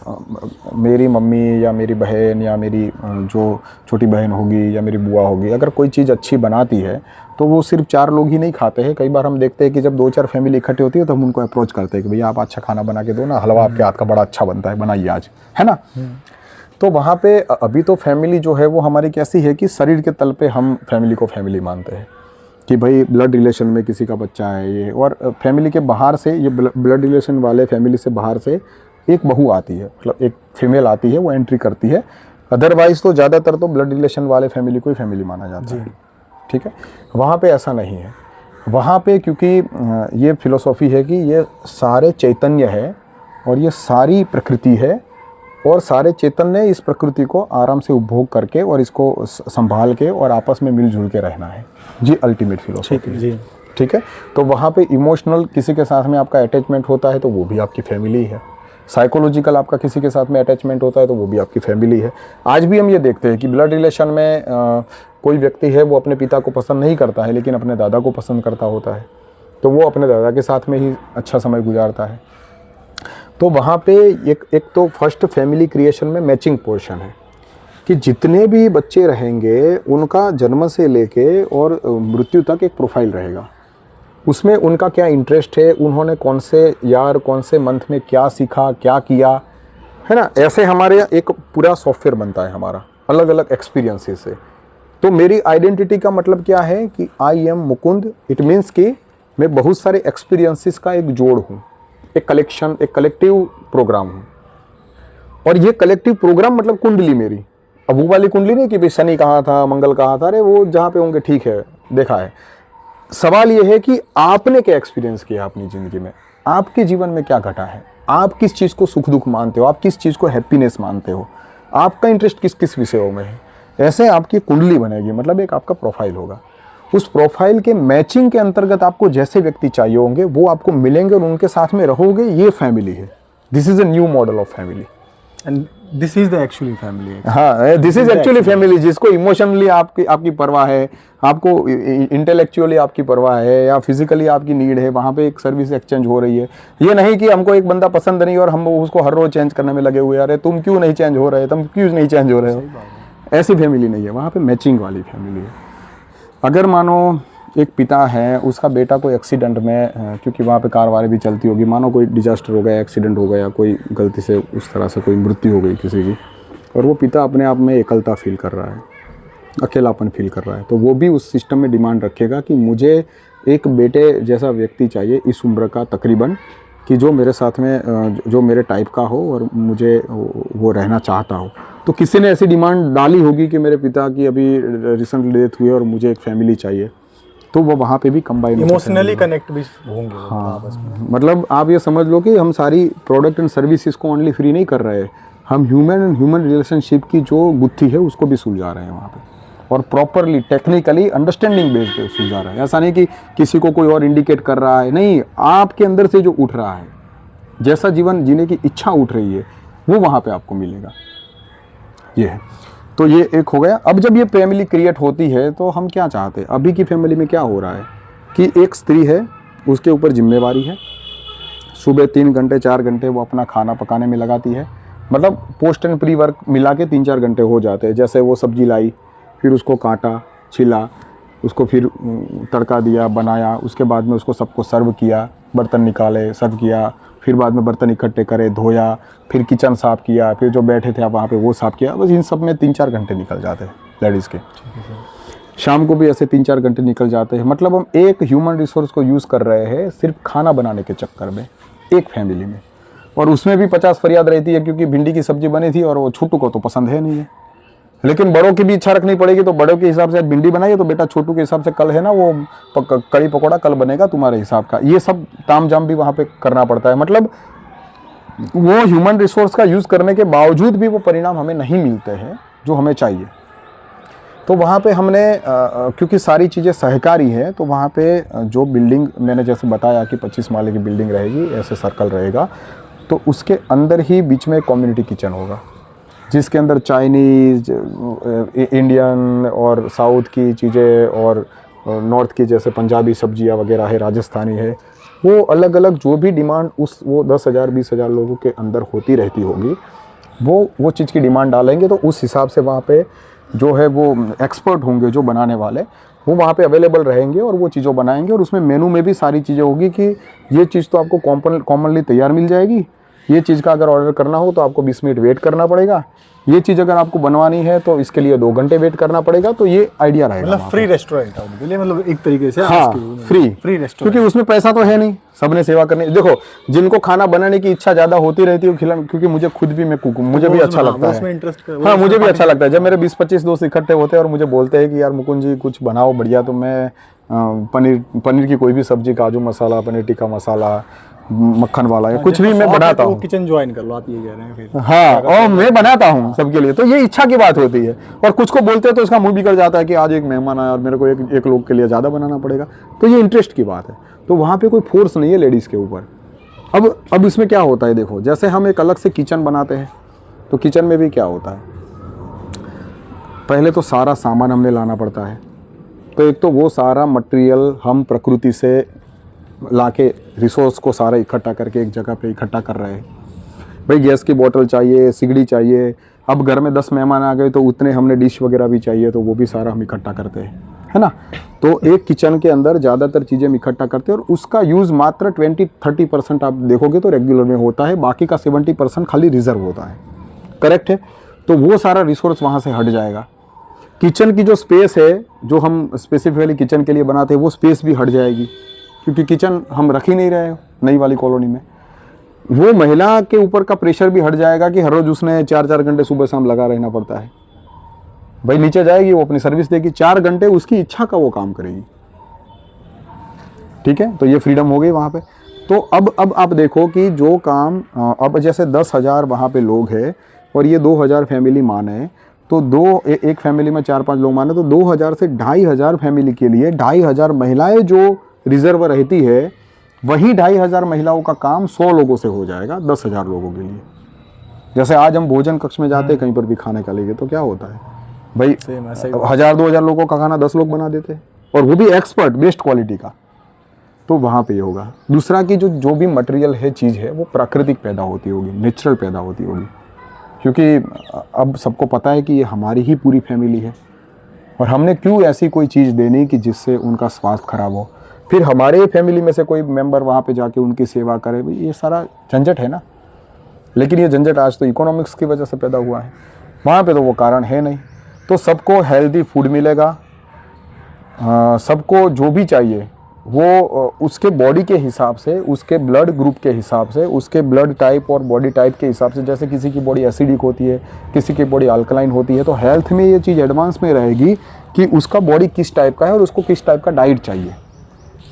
मेरी मम्मी या मेरी बहन या मेरी जो छोटी बहन होगी या मेरी बुआ होगी, अगर कोई चीज़ अच्छी बनाती है तो वो सिर्फ 4 लोग ही नहीं खाते हैं। कई बार हम देखते हैं कि जब 2-4 फैमिली इकट्ठी होती है तो हम उनको अप्रोच करते हैं कि भैया आप अच्छा खाना बना के दो ना, हलवा आपके हाथ का बड़ा अच्छा बनता है, बनाइए आज, है ना। तो वहाँ पे अभी तो फैमिली जो है वो हमारी कैसी है कि शरीर के तल पे हम फैमिली को फैमिली मानते हैं कि भाई ब्लड रिलेशन में किसी का बच्चा है ये, और फैमिली के बाहर से, ये ब्लड रिलेशन वाले फैमिली से बाहर से एक बहू आती है, मतलब एक फीमेल आती है, वो एंट्री करती है। अदरवाइज तो ज़्यादातर तो ब्लड रिलेशन वाले फैमिली को ही फैमिली माना जाता है, ठीक है। वहाँ पे ऐसा नहीं है। वहाँ पे क्योंकि ये फिलोसॉफी है कि ये सारे चैतन्य है और ये सारी प्रकृति है, और सारे चैतन्य इस प्रकृति को आराम से उपभोग करके और इसको संभाल के और आपस में मिलजुल के रहना है जी, अल्टीमेट फिलोसॉफी जी, ठीक है। तो वहाँ पे इमोशनल किसी के साथ में आपका अटैचमेंट होता है तो वो भी आपकी फैमिली है, साइकोलॉजिकल आपका किसी के साथ में अटैचमेंट होता है तो वो भी आपकी फैमिली है। आज भी हम ये देखते हैं कि ब्लड रिलेशन में कोई व्यक्ति है वो अपने पिता को पसंद नहीं करता है लेकिन अपने दादा को पसंद करता होता है, तो वो अपने दादा के साथ में ही अच्छा समय गुजारता है। तो वहाँ पे एक तो फर्स्ट फैमिली क्रिएशन में मैचिंग पोर्शन है कि जितने भी बच्चे रहेंगे उनका जन्म से लेके और मृत्यु तक एक प्रोफाइल रहेगा, उसमें उनका क्या इंटरेस्ट है, उन्होंने कौन से यार कौन से मंथ में क्या सीखा, क्या किया, है ना। ऐसे हमारे एक पूरा सॉफ्टवेयर बनता है हमारा अलग अलग एक्सपीरियंसेस से। तो मेरी आइडेंटिटी का मतलब क्या है कि I am Mukund, it means कि मैं बहुत सारे एक्सपीरियंसेस का एक जोड़ हूँ, एक कलेक्शन, एक कलेक्टिव प्रोग्राम हूँ। और ये कलेक्टिव प्रोग्राम मतलब कुंडली मेरी, अब वो वाली कुंडली नहीं कि भाई शनि कहाँ था, मंगल कहाँ था, अरे वो जहाँ पे होंगे ठीक है, देखा है। सवाल ये है कि आपने क्या एक्सपीरियंस किया अपनी ज़िंदगी में, आपके जीवन में क्या घटा है, आप किस चीज़ को सुख दुख मानते हो, आप किस चीज़ को हैप्पीनेस मानते हो, आपका इंटरेस्ट किस किस विषयों में है। ऐसे आपकी कुंडली बनेगी, मतलब एक आपका प्रोफाइल होगा। उस प्रोफाइल के मैचिंग के अंतर्गत आपको जैसे व्यक्ति चाहिए होंगे वो आपको मिलेंगे और उनके साथ में रहोगे। ये फैमिली है, this is a new model of family and this is the actually family. हाँ, दिस इज एक्चुअली फैमिली, जिसको इमोशनली आपकी परवाह है, आपको इंटेलेक्चुअली आपकी परवाह है या फिजिकली आपकी नीड है, वहाँ पे एक सर्विस एक्सचेंज हो रही है। ये नहीं कि हमको एक बंदा पसंद नहीं और हम उसको हर रोज चेंज करने में लगे हुए, अरे तुम क्यों नहीं चेंज हो रहे, तुम क्यों नहीं चेंज हो रहे हो, ऐसी फैमिली नहीं है। वहाँ पे मैचिंग वाली फैमिली है। अगर मानो एक पिता है, उसका बेटा कोई एक्सीडेंट में, क्योंकि वहाँ पे कार वाले भी चलती होगी, मानो कोई डिजास्टर हो गया, एक्सीडेंट हो गया, कोई गलती से उस तरह से कोई मृत्यु हो गई किसी की, और वो पिता अपने आप में एकलता फील कर रहा है, अकेलापन फील कर रहा है, तो वो भी उस सिस्टम में डिमांड रखेगा कि मुझे एक बेटे जैसा व्यक्ति चाहिए इस उम्र का तकरीबन, कि जो मेरे साथ में जो मेरे टाइप का हो और मुझे वो रहना चाहता हो। तो किसी ने ऐसी डिमांड डाली होगी कि मेरे पिता की अभी रिसेंटली डेथ हुई है और मुझे एक फैमिली चाहिए, तो वो वहाँ पे भी कंबाइन इमोशनली कनेक्ट भी होंगे। हाँ, मतलब आप ये समझ लो कि हम सारी प्रोडक्ट एंड सर्विसेज को ओनली फ्री नहीं कर रहे हैं, हम ह्यूमन एंड ह्यूमन रिलेशनशिप की जो गुत्थी है उसको भी सुलझा रहे हैं वहाँ पे, और प्रॉपरली टेक्निकली अंडरस्टैंडिंग बेस पे सुलझा रहा है। ऐसा नहीं कि किसी को कोई और इंडिकेट कर रहा है, नहीं, आपके अंदर से जो उठ रहा है, जैसा जीवन जीने की इच्छा उठ रही है वो वहाँ पे आपको मिलेगा। ये है, तो ये एक हो गया। अब जब ये फैमिली क्रिएट होती है तो हम क्या चाहते हैं, अभी की फैमिली में क्या हो रहा है कि एक स्त्री है, उसके ऊपर जिम्मेवारी है, सुबह 3 घंटे 4 घंटे वो अपना खाना पकाने में लगाती है, मतलब पोस्ट एंड प्री वर्क मिला के 3-4 घंटे हो जाते हैं। जैसे वो सब्जी लाई, फिर उसको काटा, छिला, उसको फिर तड़का दिया, बनाया, उसके बाद में उसको सबको सर्व किया, बर्तन निकाले, सर्व किया, फिर बाद में बर्तन इकट्ठे करे, धोया, फिर किचन साफ़ किया, फिर जो बैठे थे आप वहाँ पे वो साफ़ किया। बस इन सब में 3-4 घंटे निकल जाते हैं लेडीज़ के। शाम को भी ऐसे 3-4 घंटे निकल जाते हैं। मतलब हम एक ह्यूमन रिसोर्स को यूज़ कर रहे हैं सिर्फ खाना बनाने के चक्कर में, एक फैमिली में। और उसमें भी 50 फरियाद रहती है, क्योंकि भिंडी की सब्जी बनी थी और वो छोटू को तो पसंद है नहीं है। लेकिन बड़ों की भी इच्छा रखनी पड़ेगी, तो बड़ों के हिसाब से भिंडी बनाइए, तो बेटा छोटू के हिसाब से कल है ना वो कड़ी पकौड़ा कल बनेगा तुम्हारे हिसाब का। ये सब ताम झाम भी वहाँ पे करना पड़ता है। मतलब वो ह्यूमन रिसोर्स का यूज़ करने के बावजूद भी वो परिणाम हमें नहीं मिलते हैं जो हमें चाहिए। तो वहाँ पे हमने क्योंकि सारी चीज़ें सहकारी है, तो वहाँ पे जो बिल्डिंग मैंने जैसे बताया कि 25 माले की बिल्डिंग रहेगी, ऐसे सर्कल रहेगा, तो उसके अंदर ही बीच में कम्युनिटी किचन होगा, जिसके अंदर चाइनीज़, इंडियन और साउथ की चीज़ें और नॉर्थ की जैसे पंजाबी सब्जियां वगैरह है, राजस्थानी है, वो अलग अलग जो भी डिमांड वो 10,000 20,000 लोगों के अंदर होती रहती होगी, वो चीज़ की डिमांड डालेंगे। तो उस हिसाब से वहाँ पे जो है वो एक्सपर्ट होंगे जो बनाने वाले, वो वहाँ पे अवेलेबल रहेंगे और वो चीज़ों बनाएंगे। और उसमें मेनू में भी सारी चीज़ें होगी कि ये चीज़ तो आपको कॉमनली तैयार मिल जाएगी, ये चीज़ का अगर ऑर्डर करना हो तो आपको 20 मिनट वेट करना पड़ेगा, ये चीज़ अगर आपको बनवानी है तो इसके लिए 2 घंटे वेट करना पड़ेगा। तो ये आइडिया रहेगा। मतलब फ्री रेस्टोरेंट है उनके लिए, मतलब एक तरीके से। हाँ, फ्री रेस्टोरेंट, क्योंकि उसमें पैसा तो है नहीं, सबने सेवा करनी। देखो, जिनको खाना बनाने की इच्छा ज़्यादा होती रहती है क्योंकि मुझे खुद भी, मैं कुक, मुझे भी अच्छा लगता है। हाँ, मुझे भी अच्छा लगता है जब मेरे 20-25 दोस्त इकट्ठे होते हैं और मुझे बोलते हैं कि यार मुकुंद जी कुछ बनाओ बढ़िया, तो मैं पनीर की कोई भी सब्जी, काजू मसाला, पनीर टिक्का मसाला, मक्खन वाला या कुछ भी मैं बनाता हूँ। किचन ज्वाइन कर लो, आप ये कह रहे हैं फिर। हाँ, और मैं बनाता हूँ सबके लिए। तो ये इच्छा की बात होती है। और कुछ को बोलते हैं तो उसका मुंह बिगड़ जाता है कि आज एक मेहमान आया और मेरे को एक लोग के लिए ज़्यादा बनाना पड़ेगा। तो ये इंटरेस्ट की बात है। तो वहाँ पे कोई फोर्स नहीं है लेडीज़ के ऊपर। अब इसमें क्या होता है, देखो, जैसे हम एक अलग से किचन बनाते हैं, तो किचन में भी क्या होता है, पहले तो सारा सामान हमने लाना पड़ता है। तो एक तो वो सारा मटेरियल हम प्रकृति से लाके रिसोर्स को सारा इकट्ठा करके एक जगह पे इकट्ठा कर रहे हैं। भाई गैस की बोतल चाहिए, सिगड़ी चाहिए। अब घर में 10 मेहमान आ गए तो उतने हमने डिश वगैरह भी चाहिए, तो वो भी सारा हम इकट्ठा करते हैं, है ना। तो एक किचन के अंदर ज़्यादातर चीज़ें हम इकट्ठा करते हैं और उसका यूज़ मात्र 20-30% आप देखोगे तो रेगुलर में होता है, बाकी का 70% खाली रिजर्व होता है। करेक्ट है। तो वो सारा रिसोर्स वहाँ से हट जाएगा। किचन की जो स्पेस है, जो हम स्पेसिफिकली किचन के लिए बनाते हैं, वो स्पेस भी हट जाएगी, क्योंकि किचन हम रख ही नहीं रहे नई वाली कॉलोनी में। वो महिला के ऊपर का प्रेशर भी हट जाएगा कि हर रोज उसने 4-4 घंटे सुबह शाम लगा रहना पड़ता है। भाई नीचे जाएगी, वो अपनी सर्विस देगी, 4 घंटे उसकी इच्छा का वो काम करेगी। ठीक है, तो ये फ्रीडम हो गई वहाँ पे। तो अब आप देखो कि जो काम, अब जैसे 10,000 वहाँ पे लोग हैं और ये 2,000 फैमिली माने, तो एक फैमिली में 4-5 लोग माने, तो 2,000 से 2,500 फैमिली के लिए 2,500 महिलाएं जो रिजर्व रहती है, वही 2,500 महिलाओं का काम 100 लोगों से हो जाएगा 10,000 लोगों के लिए। जैसे आज हम भोजन कक्ष में जाते हैं कहीं पर भी खाने का लेके, तो क्या होता है भाई, 1,000-2,000 लोगों का खाना 10 लोग बना देते हैं, और वो भी एक्सपर्ट, बेस्ट क्वालिटी का। तो वहाँ पे ये होगा। दूसरा कि जो भी मटेरियल है, चीज़ है, वो प्राकृतिक पैदा होती होगी, नेचुरल पैदा होती होगी, क्योंकि अब सबको पता है कि ये हमारी ही पूरी फैमिली है, और हमने क्यों ऐसी कोई चीज़ देनी कि जिससे उनका स्वास्थ्य खराब हो, फिर हमारे फैमिली में से कोई मेंबर वहाँ पे जाके उनकी सेवा करे। भाई ये सारा झंझट है ना। लेकिन ये झंझट आज तो इकोनॉमिक्स की वजह से पैदा हुआ है, वहाँ पे तो वो कारण है नहीं। तो सबको हेल्दी फूड मिलेगा, सबको जो भी चाहिए वो उसके बॉडी के हिसाब से, उसके ब्लड ग्रुप के हिसाब से, उसके ब्लड टाइप और बॉडी टाइप के हिसाब से। जैसे किसी की बॉडी एसिडिक होती है, किसी की बॉडी अल्कलाइन होती है, तो हेल्थ में ये चीज़ एडवांस में रहेगी कि उसका बॉडी किस टाइप का है और उसको किस टाइप का डाइट चाहिए।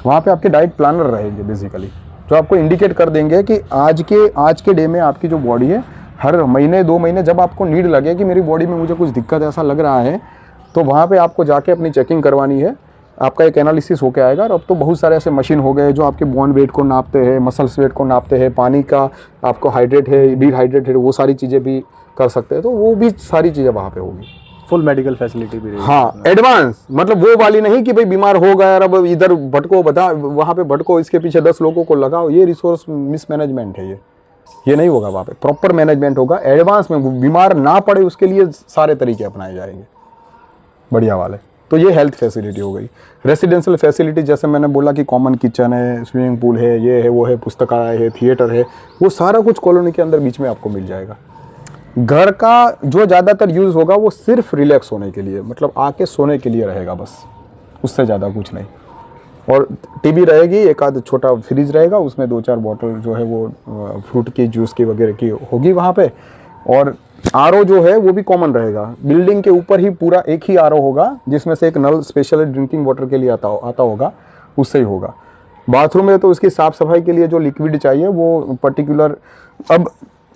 वहाँ पे आपके डाइट प्लानर रहेंगे बेसिकली, जो आपको इंडिकेट कर देंगे कि आज के डे में आपकी जो बॉडी है, हर महीने 2 महीने जब आपको नीड लगे कि मेरी बॉडी में मुझे कुछ दिक्कत ऐसा लग रहा है, तो वहाँ पे आपको जाके अपनी चेकिंग करवानी है। आपका एक एनालिसिस होके आएगा। और अब तो बहुत सारे ऐसे मशीन हो गए जो आपके बोन वेट को नापते हैं, मसल्स वेट को नापते हैं, पानी का आपको हाइड्रेट है, डिहाइड्रेट है, वो सारी चीज़ें भी कर सकते हैं। तो वो भी सारी चीज़ें वहाँ पे होगी। फुल मेडिकल फैसिलिटी भी रहेगी। हाँ, एडवांस, मतलब वो वाली नहीं कि भाई बीमार हो गया और अब इधर भटको, वहाँ पे भटको, इसके पीछे 10 लोगों को लगाओ। ये रिसोर्स मिसमैनेजमेंट है। ये ये नहीं होगा वहाँ पे, प्रॉपर मैनेजमेंट होगा, एडवांस में बीमार ना पड़े उसके लिए सारे तरीके अपनाए जाएंगे बढ़िया वाले। तो ये हेल्थ फैसिलिटी हो गई। रेसिडेंशियल फैसिलिटी जैसे मैंने बोला कि कॉमन किचन है, स्विमिंग पूल है, ये है वो है, पुस्तकालय है, थिएटर है, वो सारा कुछ कॉलोनी के अंदर बीच में आपको मिल जाएगा। घर का जो ज़्यादातर यूज़ होगा वो सिर्फ रिलैक्स होने के लिए, मतलब आके सोने के लिए रहेगा बस, उससे ज़्यादा कुछ नहीं। और टीवी रहेगी, एक आध छोटा फ्रिज रहेगा, उसमें 2-4 बॉटल जो है वो फ्रूट की, जूस की वगैरह की होगी वहाँ पे। और आरओ जो है वो भी कॉमन रहेगा, बिल्डिंग के ऊपर ही पूरा एक ही आरओ होगा जिसमें से एक नल स्पेशल ड्रिंकिंग वाटर के लिए आता होगा, उससे ही होगा। बाथरूम में तो उसकी साफ़ सफाई के लिए जो लिक्विड चाहिए वो पर्टिकुलर, अब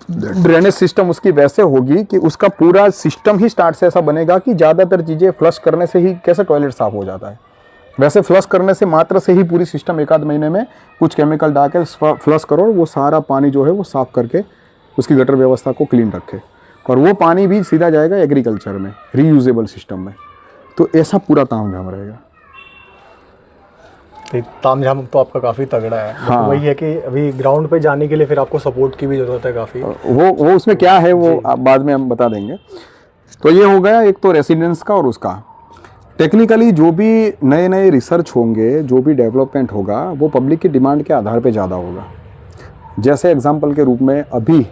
ड्रेनेज सिस्टम उसकी वैसे होगी कि उसका पूरा सिस्टम ही स्टार्ट से ऐसा बनेगा कि ज़्यादातर चीज़ें फ्लश करने से ही, कैसे टॉयलेट साफ़ हो जाता है वैसे फ्लश करने से मात्र से ही पूरी सिस्टम एक आध महीने में कुछ केमिकल डाल के फ्लश करो, वो सारा पानी जो है वो साफ़ करके उसकी गटर व्यवस्था को क्लीन रखे, और वो पानी भी सीधा जाएगा एग्रीकल्चर में, रीयूजेबल सिस्टम में। तो ऐसा पूरा तामझाम रहेगा। तामझाम तो आपका काफ़ी तगड़ा है। हाँ। वही है कि अभी ग्राउंड पे जाने के लिए फिर आपको सपोर्ट की भी ज़रूरत है काफ़ी। वो उसमें क्या है वो बाद में हम बता देंगे। तो ये हो गया एक तो रेसिडेंस का। और उसका टेक्निकली जो भी नए नए रिसर्च होंगे, जो भी डेवलपमेंट होगा, वो पब्लिक की डिमांड के आधार पे ज़्यादा होगा। जैसे एग्जांपल के रूप में अभी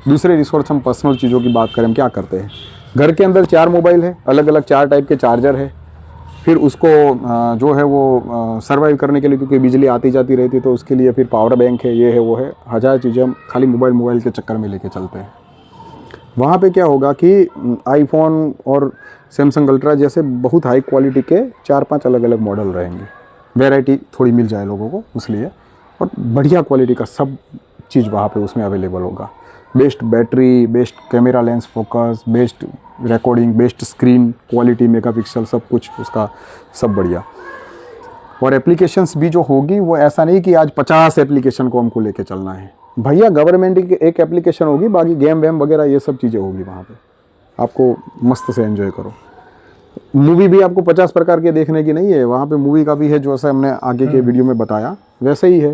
दूसरे रिसोर्स, हम पर्सनल चीज़ों की बात करें, हम क्या करते हैं, घर के अंदर 4 मोबाइल है, अलग अलग 4 टाइप के चार्जर है, फिर उसको जो है वो सर्वाइव करने के लिए, क्योंकि बिजली आती जाती रहती है, तो उसके लिए फिर पावर बैंक है, ये है वो है, 1000 चीज़ें हम खाली मोबाइल के चक्कर में लेके चलते हैं। वहाँ पे क्या होगा कि आईफोन और सैमसंग अल्ट्रा जैसे बहुत हाई क्वालिटी के 4-5 अलग अलग मॉडल रहेंगे, वैरायटी थोड़ी मिल जाए लोगों को इसलिए, और बढ़िया क्वालिटी का सब चीज़ वहाँ पे उसमें अवेलेबल होगा। Best battery, best camera lens focus, best recording, best screen quality, megapixel, सब कुछ उसका सब बढ़िया। और एप्लीकेशंस भी जो होगी वो ऐसा नहीं कि आज 50 एप्लीकेशन को हमको लेके चलना है भैया, गवर्नमेंट की एक एप्लीकेशन होगी, बाकी गेम वेम वगैरह ये सब चीज़ें होगी वहाँ पे, आपको मस्त से एंजॉय करो। मूवी भी आपको 50 प्रकार के देखने की नहीं है, वहाँ पे मूवी का भी है, जो ऐसा हमने आगे के वीडियो में बताया वैसे ही है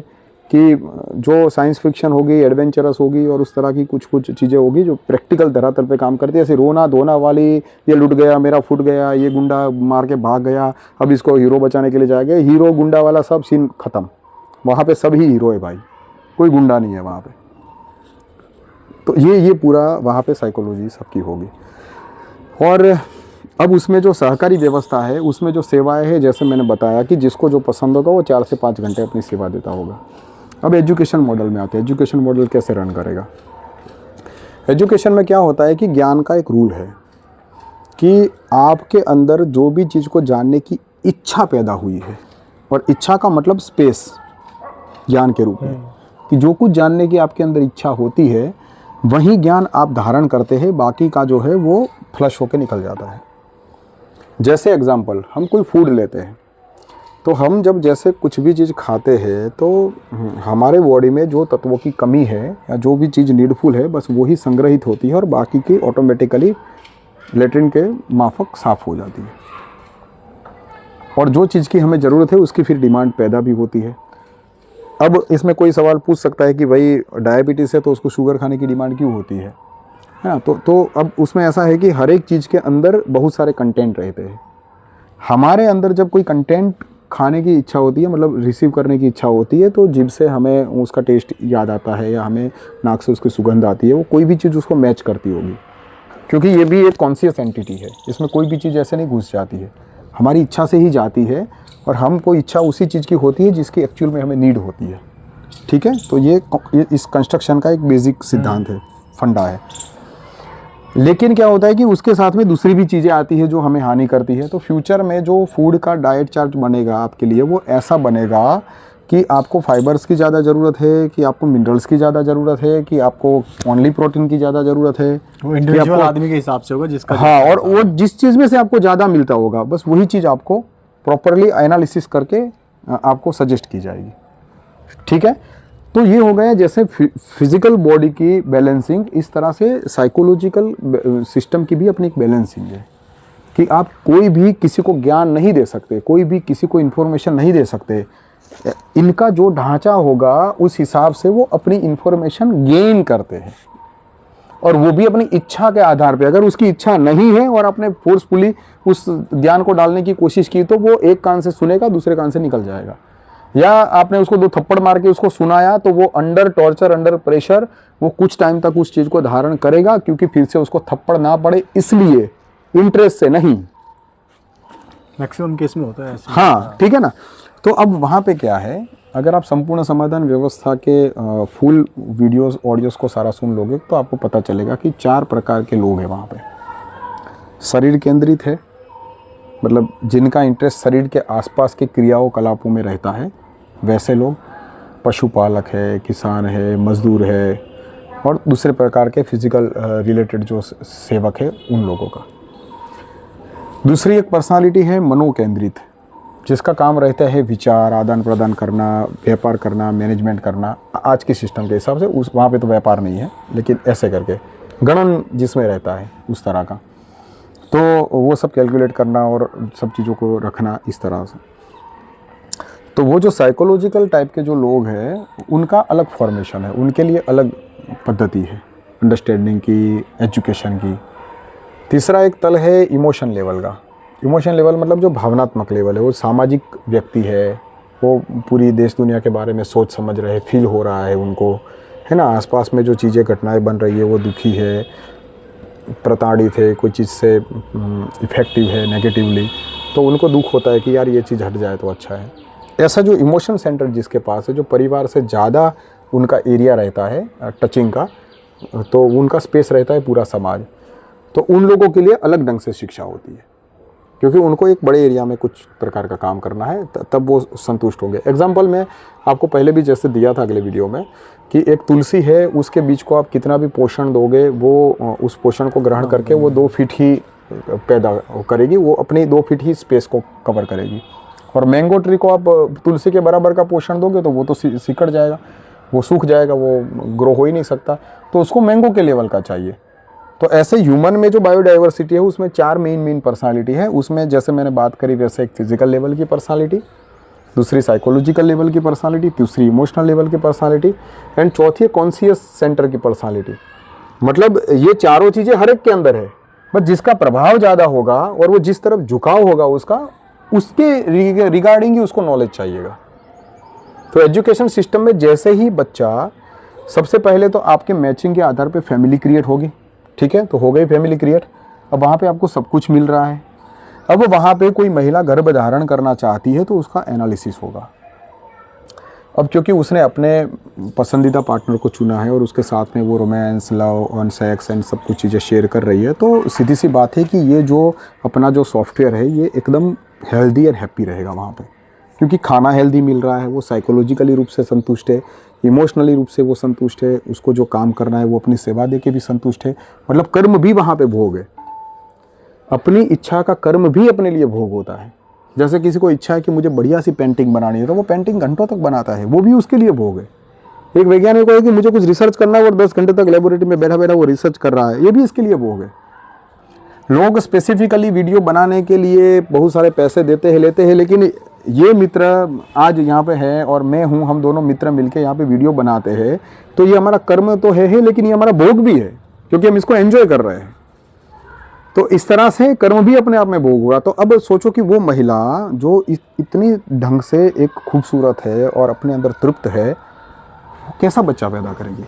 कि जो साइंस फिक्शन होगी, एडवेंचरस होगी, और उस तरह की कुछ कुछ चीज़ें होगी जो प्रैक्टिकल धरातल पे काम करती है। ऐसे रोना धोना वाली, ये लुट गया, मेरा फुट गया, ये गुंडा मार के भाग गया, अब इसको हीरो बचाने के लिए जाएगा, हीरो गुंडा वाला सब सीन ख़त्म। वहाँ पे सभी हीरो है भाई, कोई गुंडा नहीं है वहाँ पे। तो ये पूरा वहाँ पे साइकोलॉजी सबकी होगी। और अब उसमें जो सहकारी व्यवस्था है, उसमें जो सेवाएं हैं, जैसे मैंने बताया कि जिसको जो पसंद होगा वो 4 से 5 घंटे अपनी सेवा देता होगा। अब एजुकेशन मॉडल में आते हैं। एजुकेशन मॉडल कैसे रन करेगा? एजुकेशन में क्या होता है कि ज्ञान का एक रूल है कि आपके अंदर जो भी चीज़ को जानने की इच्छा पैदा हुई है, और इच्छा का मतलब स्पेस ज्ञान के रूप में, कि जो कुछ जानने की आपके अंदर इच्छा होती है वही ज्ञान आप धारण करते हैं, बाकी का जो है वो फ्लश होकर निकल जाता है। जैसे एग्जांपल, हम कोई फूड लेते हैं, तो हम जब जैसे कुछ भी चीज़ खाते हैं तो हमारे बॉडी में जो तत्वों की कमी है या जो भी चीज़ नीडफुल है बस वही संग्रहित होती है, और बाकी की ऑटोमेटिकली लेट्रिन के माफक साफ़ हो जाती है। और जो चीज़ की हमें ज़रूरत है उसकी फिर डिमांड पैदा भी होती है। अब इसमें कोई सवाल पूछ सकता है कि भाई डायबिटीज़ है तो उसको शुगर खाने की डिमांड क्यों होती है? हाँ, तो अब उसमें ऐसा है कि हर एक चीज़ के अंदर बहुत सारे कंटेंट रहते हैं। हमारे अंदर जब कोई कंटेंट खाने की इच्छा होती है, मतलब रिसीव करने की इच्छा होती है, तो जीभ से हमें उसका टेस्ट याद आता है या हमें नाक से उसकी सुगंध आती है, वो कोई भी चीज़ उसको मैच करती होगी, क्योंकि ये भी एक कॉन्शियस एंटिटी है। इसमें कोई भी चीज़ ऐसे नहीं घुस जाती है, हमारी इच्छा से ही जाती है, और हमको इच्छा उसी चीज़ की होती है जिसकी एक्चुअल में हमें नीड होती है। ठीक है, तो ये इस कंस्ट्रक्शन का एक बेसिक सिद्धांत है, फंडा है। लेकिन क्या होता है कि उसके साथ में दूसरी भी चीज़ें आती है जो हमें हानि करती है। तो फ्यूचर में जो फूड का डाइट चार्ट बनेगा आपके लिए, वो ऐसा बनेगा कि आपको फाइबर्स की ज़्यादा ज़रूरत है, कि आपको मिनरल्स की ज़्यादा ज़रूरत है, कि आपको ओनली प्रोटीन की ज़्यादा ज़रूरत है। वो इंडिविजुअल आदमी के हिसाब से होगा जिसका, हाँ, और वो जिस चीज़ में से आपको ज़्यादा मिलता होगा बस वही चीज़ आपको प्रॉपरली एनालिसिस करके आपको सजेस्ट की जाएगी। ठीक है, तो ये हो गया जैसे फिजिकल बॉडी की बैलेंसिंग, इस तरह से साइकोलॉजिकल सिस्टम की भी अपनी एक बैलेंसिंग है कि आप कोई भी किसी को ज्ञान नहीं दे सकते, कोई भी किसी को इन्फॉर्मेशन नहीं दे सकते इनका जो ढांचा होगा उस हिसाब से वो अपनी इंफॉर्मेशन गेन करते हैं, और वो भी अपनी इच्छा के आधार पे। अगर उसकी इच्छा नहीं है और आपने फोर्सफुली उस ज्ञान को डालने की कोशिश की तो वो एक कान से सुनेगा, दूसरे कान से निकल जाएगा। या आपने उसको 2 थप्पड़ मार के उसको सुनाया तो वो अंडर टॉर्चर, अंडर प्रेशर वो कुछ टाइम तक उस चीज़ को धारण करेगा, क्योंकि फिर से उसको थप्पड़ ना पड़े इसलिए, इंटरेस्ट से नहीं। मैक्सिमम केस में होता है ऐसे। हाँ, ठीक है ना। तो अब वहाँ पे क्या है, अगर आप संपूर्ण समाधान व्यवस्था के फुल वीडियोस ऑडियोस को सारा सुन लोगे तो आपको पता चलेगा कि 4 प्रकार के लोग हैं वहाँ पे। शरीर केंद्रित है, मतलब जिनका इंटरेस्ट शरीर के आसपास के क्रियाओं कलापों में रहता है, वैसे लोग। पशुपालक है, किसान है, मजदूर है, और दूसरे प्रकार के फिजिकल रिलेटेड जो सेवक है उन लोगों का। दूसरी एक पर्सनालिटी है मनोकेंद्रित, जिसका काम रहता है विचार आदान प्रदान करना, व्यापार करना, मैनेजमेंट करना। आज के सिस्टम के हिसाब से उस वहाँ पे तो व्यापार नहीं है, लेकिन ऐसे करके गणन जिसमें रहता है उस तरह का, तो वो सब कैलकुलेट करना और सब चीज़ों को रखना इस तरह से। तो वो जो साइकोलॉजिकल टाइप के जो लोग हैं उनका अलग फॉर्मेशन है, उनके लिए अलग पद्धति है अंडरस्टैंडिंग की, एजुकेशन की। तीसरा एक तल है इमोशन लेवल का। इमोशन लेवल मतलब जो भावनात्मक लेवल है, वो सामाजिक व्यक्ति है, वो पूरी देश दुनिया के बारे में सोच समझ रहे, फील हो रहा है उनको, है ना। आसपास में जो चीज़ें घटनाएं बन रही है वो दुखी है, प्रताड़ित है, कोई चीज़ से इफ़ेक्टिव है नेगेटिवली, तो उनको दुख होता है कि यार ये चीज़ हट जाए तो अच्छा है। ऐसा जो इमोशन सेंटर जिसके पास है, जो परिवार से ज़्यादा उनका एरिया रहता है टचिंग का, तो उनका स्पेस रहता है पूरा समाज, तो उन लोगों के लिए अलग ढंग से शिक्षा होती है, क्योंकि उनको एक बड़े एरिया में कुछ प्रकार का काम करना है, तब वो संतुष्ट होंगे। एग्जाम्पल मैं आपको पहले भी जैसे दिया था अगले वीडियो में, कि एक तुलसी है, उसके बीज को आप कितना भी पोषण दोगे वो उस पोषण को ग्रहण करके वो 2 फीट ही पैदा करेगी, वो अपनी 2 फीट ही स्पेस को कवर करेगी। और मैंगो ट्री को आप तुलसी के बराबर का पोषण दोगे तो वो तो सिकड़ जाएगा, वो सूख जाएगा, वो ग्रो हो ही नहीं सकता, तो उसको मैंगो के लेवल का चाहिए। तो ऐसे ह्यूमन में जो बायोडाइवर्सिटी है उसमें 4 मेन पर्सनालिटी है। उसमें जैसे मैंने बात करी वैसे एक फिजिकल लेवल की पर्सनालिटी, दूसरी साइकोलॉजिकल लेवल की पर्सनालिटी, तीसरी इमोशनल लेवल की पर्सनालिटी, एंड चौथी कॉन्शियस सेंटर की पर्सनालिटी। मतलब ये चारों चीज़ें हर एक के अंदर है, बस जिसका प्रभाव ज़्यादा होगा और वो जिस तरफ झुकाव होगा उसके रिगार्डिंग ही उसको नॉलेज चाहिएगा। तो एजुकेशन सिस्टम में जैसे ही बच्चा, सबसे पहले तो आपके मैचिंग के आधार पे फैमिली क्रिएट होगी, ठीक है, तो हो गई फैमिली क्रिएट। अब वहाँ पे आपको सब कुछ मिल रहा है। अब वहाँ पे कोई महिला गर्भ धारण करना चाहती है तो उसका एनालिसिस होगा। अब क्योंकि उसने अपने पसंदीदा पार्टनर को चुना है और उसके साथ में वो रोमांस, लव और सेक्स एंड सब कुछ चीज़ें शेयर कर रही है, तो सीधी सी बात है कि ये जो अपना जो सॉफ्टवेयर है ये एकदम हेल्दी और हैप्पी रहेगा वहाँ पे, क्योंकि खाना हेल्दी मिल रहा है, वो साइकोलॉजिकली रूप से संतुष्ट है, इमोशनली रूप से वो संतुष्ट है, उसको जो काम करना है वो अपनी सेवा दे के भी संतुष्ट है। मतलब कर्म भी वहाँ पे भोग है, अपनी इच्छा का कर्म भी अपने लिए भोग होता है। जैसे किसी को इच्छा है कि मुझे बढ़िया सी पेंटिंग बनानी है, तो वो पेंटिंग घंटों तक बनाता है, वो भी उसके लिए भोग है। एक वैज्ञानिक को है कि मुझे कुछ रिसर्च करना है और 10 घंटे तक लेबोरेटरी में बैठा बैठा वो रिसर्च कर रहा है, ये भी इसके लिए भोग है। लोग स्पेसिफिकली वीडियो बनाने के लिए बहुत सारे पैसे देते हैं, लेते हैं, लेकिन ये मित्र आज यहाँ पे है और मैं हूँ, हम दोनों मित्र मिलके यहाँ पे वीडियो बनाते हैं, तो ये हमारा कर्म तो है लेकिन ये हमारा भोग भी है, क्योंकि हम इसको एंजॉय कर रहे हैं। तो इस तरह से कर्म भी अपने आप में भोग हुआ। तो अब सोचो कि वो महिला जो इतनी ढंग से एक खूबसूरत है और अपने अंदर तृप्त है, वो कैसा बच्चा पैदा करेगी।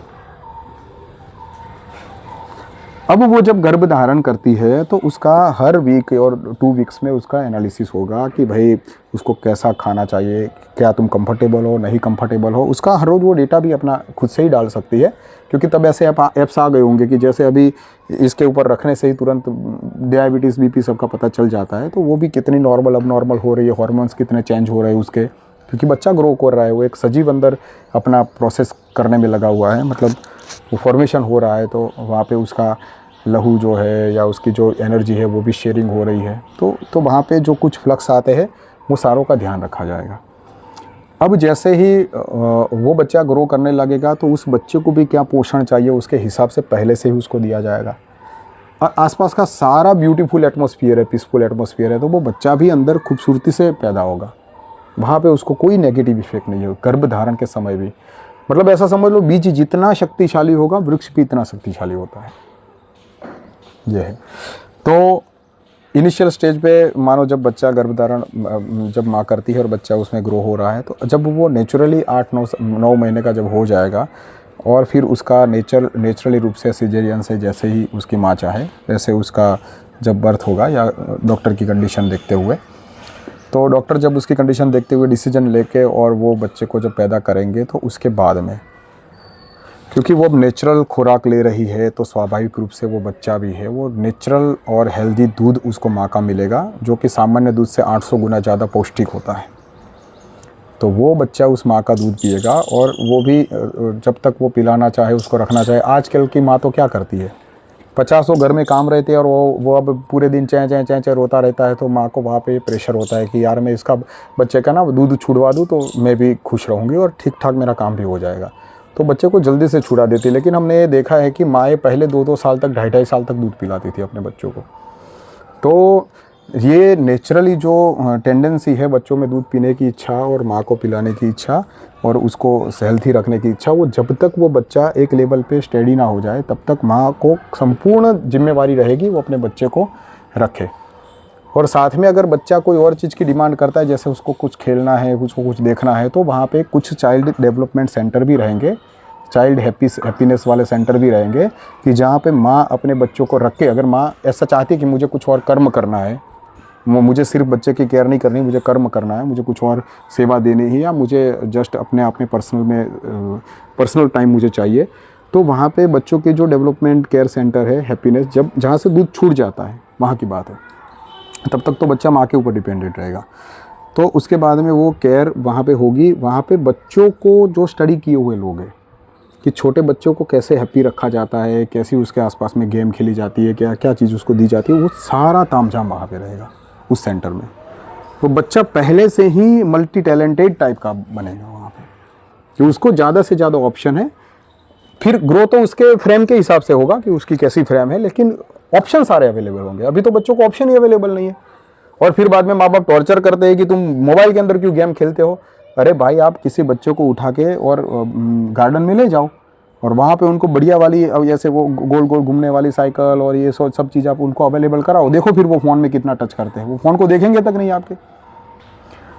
अब वो जब गर्भ धारण करती है तो उसका हर वीक और 2 वीक्स में उसका एनालिसिस होगा कि भाई उसको कैसा खाना चाहिए, क्या तुम कंफर्टेबल हो, नहीं कंफर्टेबल हो। उसका हर रोज़ वो डेटा भी अपना खुद से ही डाल सकती है, क्योंकि तब ऐसे ऐप्स आ गए होंगे कि जैसे अभी इसके ऊपर रखने से ही तुरंत डायबिटीज़, बीपी सबका पता चल जाता है, तो वो भी कितनी नॉर्मल अब नॉर्मल हो रही है, हार्मोन्स कितने चेंज हो रहे हैं उसके, क्योंकि बच्चा ग्रो कर रहा है, वो एक सजीव अंदर अपना प्रोसेस करने में लगा हुआ है, मतलब वो फॉर्मेशन हो रहा है। तो वहाँ पे उसका लहू जो है या उसकी जो एनर्जी है वो भी शेयरिंग हो रही है, तो वहाँ पे जो कुछ फ्लक्स आते हैं वो सारों का ध्यान रखा जाएगा। अब जैसे ही वो बच्चा ग्रो करने लगेगा तो उस बच्चे को भी क्या पोषण चाहिए उसके हिसाब से पहले से ही उसको दिया जाएगा। और आसपास का सारा ब्यूटीफुल एटमॉस्फेयर है, पीसफुल एटमॉस्फेयर है, तो वो बच्चा भी अंदर खूबसूरती से पैदा होगा। वहाँ पे उसको कोई नेगेटिव इफेक्ट नहीं है गर्भ धारण के समय भी। मतलब ऐसा समझ लो बीज जितना शक्तिशाली होगा वृक्ष भी इतना शक्तिशाली होता है। ये है। तो इनिशियल स्टेज पे मानो जब बच्चा गर्भधारण जब माँ करती है और बच्चा उसमें ग्रो हो रहा है, तो जब वो नेचुरली 8-9 महीने का जब हो जाएगा और फिर उसका नेचुरली रूप से सिजेरियन से जैसे ही उसकी माँ चाहे वैसे उसका जब बर्थ होगा या डॉक्टर की कंडीशन देखते हुए, तो डॉक्टर जब उसकी कंडीशन देखते हुए डिसीजन लेके और वो बच्चे को जब पैदा करेंगे, तो उसके बाद में क्योंकि वो अब नेचुरल खुराक ले रही है तो स्वाभाविक रूप से वो बच्चा भी है वो नेचुरल और हेल्दी दूध उसको माँ का मिलेगा, जो कि सामान्य दूध से 800 गुना ज़्यादा पौष्टिक होता है। तो वो बच्चा उस माँ का दूध पिएगा और वो भी जब तक वो पिलाना चाहे उसको रखना चाहे। आजकल की माँ तो क्या करती है, 50 घर में काम रहते हैं और वो अब पूरे दिन चैं चैं चैं चैं रोता रहता है, तो माँ को वहाँ पे प्रेशर होता है कि यार मैं इसका बच्चे का ना दूध छुड़वा दूँ तो मैं भी खुश रहूँगी और ठीक ठाक मेरा काम भी हो जाएगा, तो बच्चे को जल्दी से छुड़ा देती है। लेकिन हमने ये देखा है कि माएँ पहले 2-2 साल तक 2.5 साल तक दूध पिलाती थी अपने बच्चों को। तो ये नेचुरली जो टेंडेंसी है बच्चों में दूध पीने की इच्छा और माँ को पिलाने की इच्छा और उसको हेल्थी रखने की इच्छा, वो जब तक वो बच्चा एक लेवल पे स्टेडी ना हो जाए तब तक माँ को संपूर्ण जिम्मेवारी रहेगी वो अपने बच्चे को रखे। और साथ में अगर बच्चा कोई और चीज़ की डिमांड करता है, जैसे उसको कुछ खेलना है, उसको कुछ देखना है, तो वहाँ पे कुछ चाइल्ड डेवलपमेंट सेंटर भी रहेंगे, चाइल्ड हैप्पीनेस वाले सेंटर भी रहेंगे कि जहाँ पे माँ अपने बच्चों को रख के, अगर माँ ऐसा चाहती है कि मुझे कुछ और कर्म करना है, मुझे सिर्फ बच्चे की केयर नहीं करनी, मुझे कर्म करना है, मुझे कुछ और सेवा देनी है या मुझे जस्ट अपने आप में पर्सनल टाइम मुझे चाहिए, तो वहाँ पे बच्चों के जो डेवलपमेंट केयर सेंटर है हैप्पीनेस, जब जहाँ से दूध छूट जाता है वहाँ की बात है, तब तक तो बच्चा माँ के ऊपर डिपेंडेंट रहेगा। तो उसके बाद में वो केयर वहाँ पे होगी। वहाँ पे बच्चों को जो स्टडी किए हुए लोग हैं कि छोटे बच्चों को कैसे हैप्पी रखा जाता है, कैसी उसके आसपास में गेम खेली जाती है, क्या क्या चीज़ उसको दी जाती है, वो सारा तामझाम वहाँ पे रहेगा उस सेंटर में। तो बच्चा पहले से ही मल्टी टैलेंटेड टाइप का बनेगा वहाँ पे कि उसको ज़्यादा से ज़्यादा ऑप्शन है। फिर ग्रो तो उसके फ्रेम के हिसाब से होगा कि उसकी कैसी फ्रेम है, लेकिन ऑप्शन सारे अवेलेबल होंगे। अभी तो बच्चों को ऑप्शन ही अवेलेबल नहीं है। और फिर बाद में माँ बाप टॉर्चर करते हैं कि तुम मोबाइल के अंदर क्यों गेम खेलते हो। अरे भाई, आप किसी बच्चों को उठा के और गार्डन में ले जाओ और वहाँ पे उनको बढ़िया वाली, जैसे वो गोल गोल घूमने वाली साइकिल और ये सब चीज़ आप उनको अवेलेबल कराओ। देखो फिर वो फ़ोन में कितना टच करते हैं, वो फ़ोन को देखेंगे तक नहीं आपके।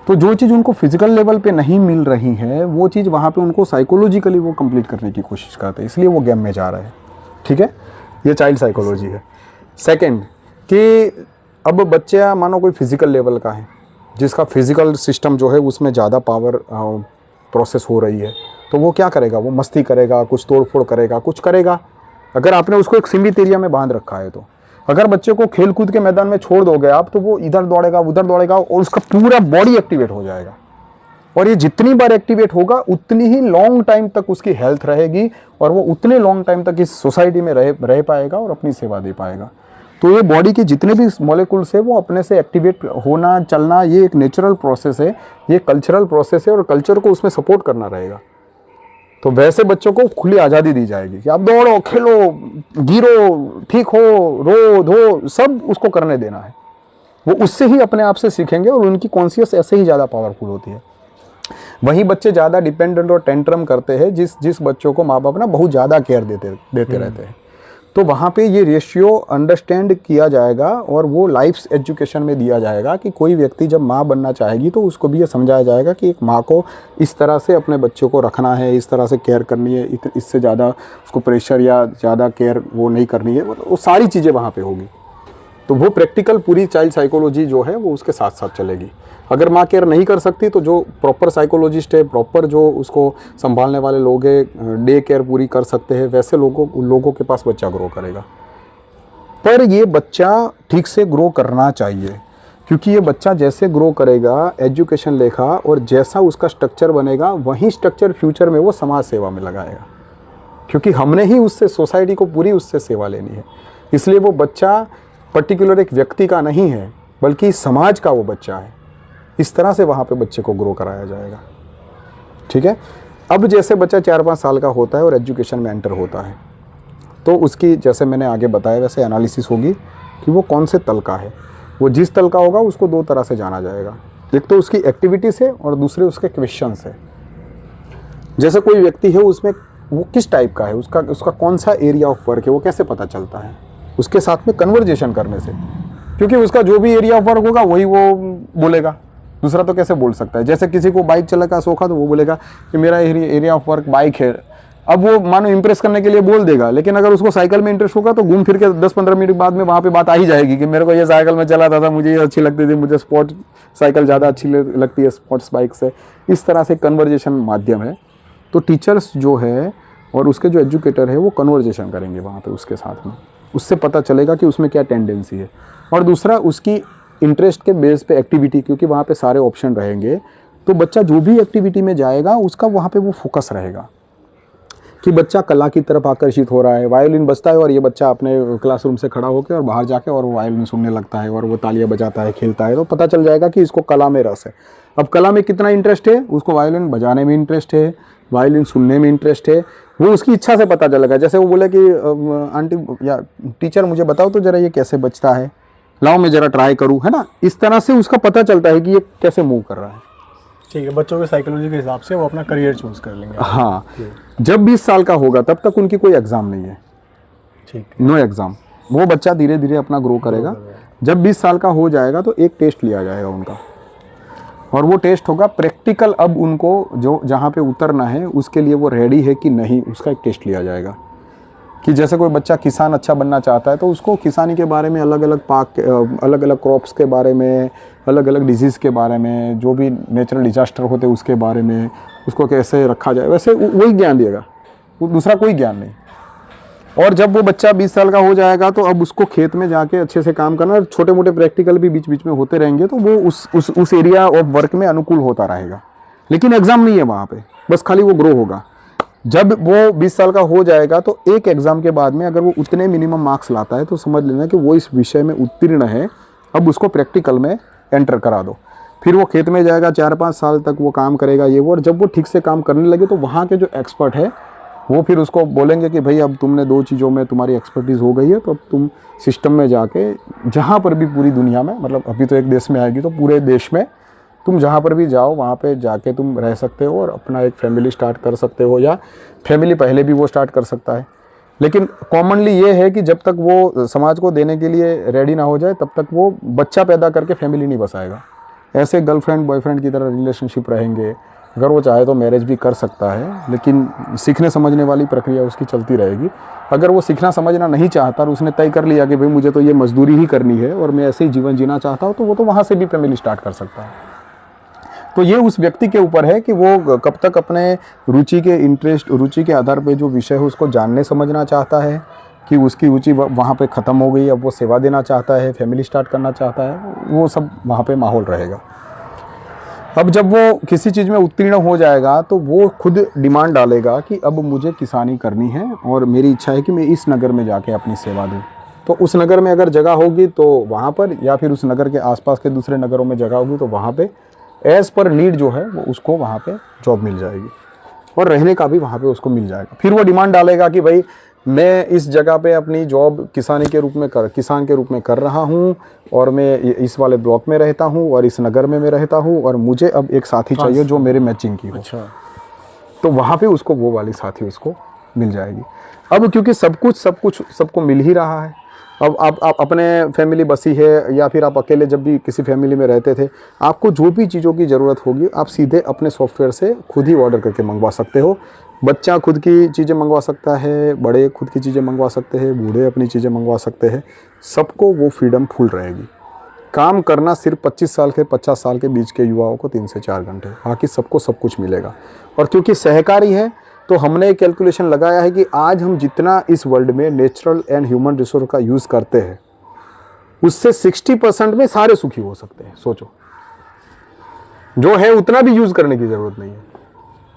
तो जो चीज़ उनको फिजिकल लेवल पे नहीं मिल रही है, वो चीज़ वहाँ पे उनको साइकोलॉजिकली वो कंप्लीट करने की कोशिश करते हैं, इसलिए वो गेम में जा रहे हैं। ठीक है, ये चाइल्ड साइकोलॉजी है। सेकंड कि अब बच्चा मानो कोई फिजिकल लेवल का है, जिसका फिजिकल सिस्टम जो है उसमें ज़्यादा पावर प्रोसेस हो रही है, तो वो क्या करेगा, वो मस्ती करेगा, कुछ तोड़ फोड़ करेगा, कुछ करेगा। अगर आपने उसको एक सीमित एरिया में बांध रखा है, तो अगर बच्चे को खेल कूद के मैदान में छोड़ दोगे आप, तो वो इधर दौड़ेगा उधर दौड़ेगा और उसका पूरा बॉडी एक्टिवेट हो जाएगा। और ये जितनी बार एक्टिवेट होगा उतनी ही लॉन्ग टाइम तक उसकी हेल्थ रहेगी और वो उतने लॉन्ग टाइम तक इस सोसाइटी में रह पाएगा और अपनी सेवा दे पाएगा। तो ये बॉडी के जितने भी मॉलिक्यूल्स है वो अपने से एक्टिवेट होना, चलना, ये एक नेचुरल प्रोसेस है, ये कल्चरल प्रोसेस है और कल्चर को उसमें सपोर्ट करना रहेगा। तो वैसे बच्चों को खुली आज़ादी दी जाएगी कि आप दौड़ो, खेलो, गिरो, ठीक हो, रो धो, सब उसको करने देना है। वो उससे ही अपने आप से सीखेंगे और उनकी कॉन्शियस ऐसे ही ज़्यादा पावरफुल होती है। वही बच्चे ज़्यादा डिपेंडेंट और टेंट्रम करते हैं जिस बच्चों को माँ बाप ना बहुत ज़्यादा केयर देते रहते हैं। तो वहाँ पे ये रेशियो अंडरस्टैंड किया जाएगा और वो लाइफ एजुकेशन में दिया जाएगा कि कोई व्यक्ति जब माँ बनना चाहेगी तो उसको भी ये समझाया जाएगा कि एक माँ को इस तरह से अपने बच्चों को रखना है, इस तरह से केयर करनी है, इससे ज़्यादा उसको प्रेशर या ज़्यादा केयर वो नहीं करनी है। वो सारी चीज़ें वहाँ पे होगी। तो वो प्रैक्टिकल पूरी चाइल्ड साइकोलॉजी जो है वो उसके साथ साथ चलेगी। अगर माँ केयर नहीं कर सकती तो जो प्रॉपर साइकोलॉजिस्ट है, प्रॉपर जो उसको संभालने वाले लोग हैं, डे केयर पूरी कर सकते हैं, वैसे लोगों के पास बच्चा ग्रो करेगा। पर ये बच्चा ठीक से ग्रो करना चाहिए, क्योंकि ये बच्चा जैसे ग्रो करेगा एजुकेशन लेखा और जैसा उसका स्ट्रक्चर बनेगा वही स्ट्रक्चर फ्यूचर में वो समाज सेवा में लगाएगा, क्योंकि हमने ही उससे सोसाइटी को पूरी उससे सेवा लेनी है। इसलिए वो बच्चा पर्टिकुलर एक व्यक्ति का नहीं है बल्कि समाज का वो बच्चा है। इस तरह से वहाँ पे बच्चे को ग्रो कराया जाएगा। ठीक है। अब जैसे बच्चा 4-5 साल का होता है और एजुकेशन में एंटर होता है, तो उसकी जैसे मैंने आगे बताया वैसे एनालिसिस होगी कि वो कौन से तल का है। वो जिस तल का होगा उसको 2 तरह से जाना जाएगा। एक तो उसकी एक्टिविटी से और दूसरे उसके क्वेश्चन से। जैसे कोई व्यक्ति है, उसमें वो किस टाइप का है, उसका कौन सा एरिया ऑफ वर्क है, वो कैसे पता चलता है? उसके साथ में कन्वर्जेशन करने से, क्योंकि उसका जो भी एरिया ऑफ वर्क होगा वही वो बोलेगा, दूसरा तो कैसे बोल सकता है। जैसे किसी को बाइक चलाने का शौक है तो वो बोलेगा कि मेरा एरिया ऑफ वर्क बाइक है। अब वो मानो इंप्रेस करने के लिए बोल देगा, लेकिन अगर उसको साइकिल में इंटरेस्ट होगा तो घूम फिर के 10-15 मिनट बाद में वहाँ पे बात आ ही जाएगी कि मेरे को ये साइकिल में चलाता था, मुझे ये अच्छी लगती थी, मुझे स्पोर्ट साइकिल ज़्यादा अच्छी लगती है स्पोर्ट्स बाइक से। इस तरह से कन्वर्जेशन माध्यम है। तो टीचर्स जो है और उसके जो एजुकेटर है वो कन्वर्जेशन करेंगे वहाँ पे उसके साथ में, उससे पता चलेगा कि उसमें क्या टेंडेंसी है। और दूसरा उसकी इंटरेस्ट के बेस पे एक्टिविटी, क्योंकि वहाँ पे सारे ऑप्शन रहेंगे, तो बच्चा जो भी एक्टिविटी में जाएगा उसका वहाँ पे वो फोकस रहेगा कि बच्चा कला की तरफ आकर्षित हो रहा है। वायोलिन बजता है और ये बच्चा अपने क्लासरूम से खड़ा होकर और बाहर जाके और वो वायोलिन सुनने लगता है और वो तालियां बजाता है, खेलता है, तो पता चल जाएगा कि इसको कला में रस है। अब कला में कितना इंटरेस्ट है, उसको वायोलिन बजाने में इंटरेस्ट है, वायोलिन सुनने में इंटरेस्ट है, वो उसकी इच्छा से पता चलेगा। जैसे वो बोले कि आंटी या टीचर मुझे बताओ तो ज़रा ये कैसे बजता है, लाओ मैं ज़रा ट्राई करूँ, है ना। इस तरह से उसका पता चलता है कि ये कैसे मूव कर रहा है। ठीक है, बच्चों के साइकोलॉजी के हिसाब से वो अपना करियर चूज कर लेंगे। हाँ, जब 20 साल का होगा तब तक उनकी कोई एग्ज़ाम नहीं है, ठीक है, नो एग्ज़ाम। वो बच्चा धीरे धीरे अपना ग्रो करेगा। जब 20 साल का हो जाएगा तो एक टेस्ट लिया जाएगा उनका, और वो टेस्ट होगा प्रैक्टिकल। अब उनको जो जहाँ पे उतरना है उसके लिए वो रेडी है कि नहीं, उसका एक टेस्ट लिया जाएगा। कि जैसे कोई बच्चा किसान अच्छा बनना चाहता है तो उसको किसानी के बारे में, अलग अलग क्रॉप्स के बारे में, अलग अलग डिजीज़ के बारे में, जो भी नेचुरल डिजास्टर होते हैं उसके बारे में, उसको कैसे रखा जाए, वैसे वही ज्ञान देगा, वो दूसरा कोई ज्ञान नहीं। और जब वो बच्चा 20 साल का हो जाएगा तो अब उसको खेत में जाके अच्छे से काम करना, छोटे मोटे प्रैक्टिकल भी बीच बीच में होते रहेंगे, तो वो उस एरिया ऑफ वर्क में अनुकूल होता रहेगा। लेकिन एग्ज़ाम नहीं है वहाँ पे, बस खाली वो ग्रो होगा। जब वो 20 साल का हो जाएगा तो एक एग्ज़ाम के बाद में अगर वो उतने मिनिमम मार्क्स लाता है तो समझ लेना कि वो इस विषय में उत्तीर्ण है। अब उसको प्रैक्टिकल में एंटर करा दो, फिर वो खेत में जाएगा, 4-5 साल तक वो काम करेगा ये वो। और जब वो ठीक से काम करने लगे तो वहाँ के जो एक्सपर्ट है वो फिर उसको बोलेंगे कि भाई अब तुमने 2 चीज़ों में तुम्हारी एक्सपर्टीज़ हो गई है, तो अब तुम सिस्टम में जाके जहाँ पर भी पूरी दुनिया में, मतलब अभी तो एक देश में आएगी तो पूरे देश में तुम जहाँ पर भी जाओ वहाँ पे जाके तुम रह सकते हो और अपना एक फैमिली स्टार्ट कर सकते हो, या फैमिली पहले भी वो स्टार्ट कर सकता है। लेकिन कॉमनली ये है कि जब तक वो समाज को देने के लिए रेडी ना हो जाए तब तक वो बच्चा पैदा करके फैमिली नहीं बसाएगा। ऐसे गर्लफ्रेंड बॉयफ्रेंड की तरह रिलेशनशिप रहेंगे। अगर वो चाहे तो मैरिज भी कर सकता है, लेकिन सीखने समझने वाली प्रक्रिया उसकी चलती रहेगी। अगर वो सीखना समझना नहीं चाहता और उसने तय कर लिया कि भाई मुझे तो ये मजदूरी ही करनी है और मैं ऐसे ही जीवन जीना चाहता हूँ, तो वो तो वहाँ से भी फैमिली स्टार्ट कर सकता है। तो ये उस व्यक्ति के ऊपर है कि वो कब तक अपने रुचि के आधार पे जो विषय है उसको जानने समझना चाहता है, कि उसकी रुचि वहाँ पे ख़त्म हो गई, अब वो सेवा देना चाहता है, फैमिली स्टार्ट करना चाहता है, वो सब वहाँ पे माहौल रहेगा। अब जब वो किसी चीज़ में उत्तीर्ण हो जाएगा तो वो खुद डिमांड डालेगा कि अब मुझे किसानी करनी है और मेरी इच्छा है कि मैं इस नगर में जाके अपनी सेवा दूँ। तो उस नगर में अगर जगह होगी तो वहाँ पर, या फिर उस नगर के आसपास के दूसरे नगरों में जगह होगी तो वहाँ पे एज़ पर नीड जो है वो उसको वहाँ पे जॉब मिल जाएगी और रहने का भी वहाँ पे उसको मिल जाएगा। फिर वो डिमांड डालेगा कि भाई मैं इस जगह पे अपनी जॉब किसान के रूप में कर रहा हूँ और मैं इस वाले ब्लॉक में रहता हूँ और इस नगर में मैं रहता हूँ और मुझे अब एक साथी चाहिए जो मेरे मैचिंग की हो। अच्छा, तो वहाँ पे उसको वो वाली साथी उसको मिल जाएगी। अब क्योंकि सब कुछ सबको मिल ही रहा है। अब आप अपने फैमिली बसी है या फिर आप अकेले जब भी किसी फैमिली में रहते थे, आपको जो भी चीज़ों की ज़रूरत होगी आप सीधे अपने सॉफ्टवेयर से खुद ही ऑर्डर करके मंगवा सकते हो। बच्चा खुद की चीज़ें मंगवा सकता है, बड़े खुद की चीज़ें मंगवा सकते हैं, बूढ़े अपनी चीज़ें मंगवा सकते हैं। सबको वो फ्रीडम फुल रहेगी। काम करना सिर्फ 25 साल के 50 साल के बीच के युवाओं को 3 से 4 घंटे, बाकी सबको सब कुछ मिलेगा। और क्योंकि सहकारी है तो हमने कैलकुलेशन लगाया है कि आज हम जितना इस वर्ल्ड में नेचुरल एंड ह्यूमन रिसोर्स का यूज़ करते हैं उससे 60% में सारे सुखी हो सकते हैं। सोचो, जो है उतना भी यूज़ करने की ज़रूरत नहीं है,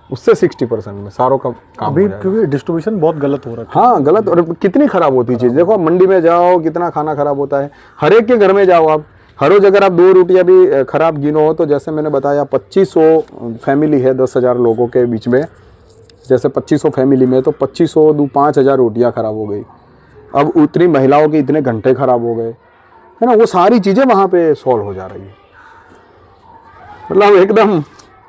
उससे 60% में सारों का काम अभी हो जाएगा। क्योंकि डिस्ट्रीब्यूशन बहुत गलत हो रहा है। हाँ, गलत। और कितनी ख़राब होती चीज़, देखो मंडी में जाओ कितना खाना ख़राब होता है। हर एक के घर में जाओ आप, हर रोज़ अगर आप 2 रोटियाँ भी ख़राब गिनो तो जैसे मैंने बताया 2500 फैमिली है 10,000 लोगों के बीच में, जैसे 2500 फैमिली में तो 2500 दो 5000 रोटियाँ ख़राब हो गई। अब उतनी महिलाओं के इतने घंटे ख़राब हो गए, है ना। वो सारी चीज़ें वहाँ पे सॉल्व हो जा रही है। मतलब एकदम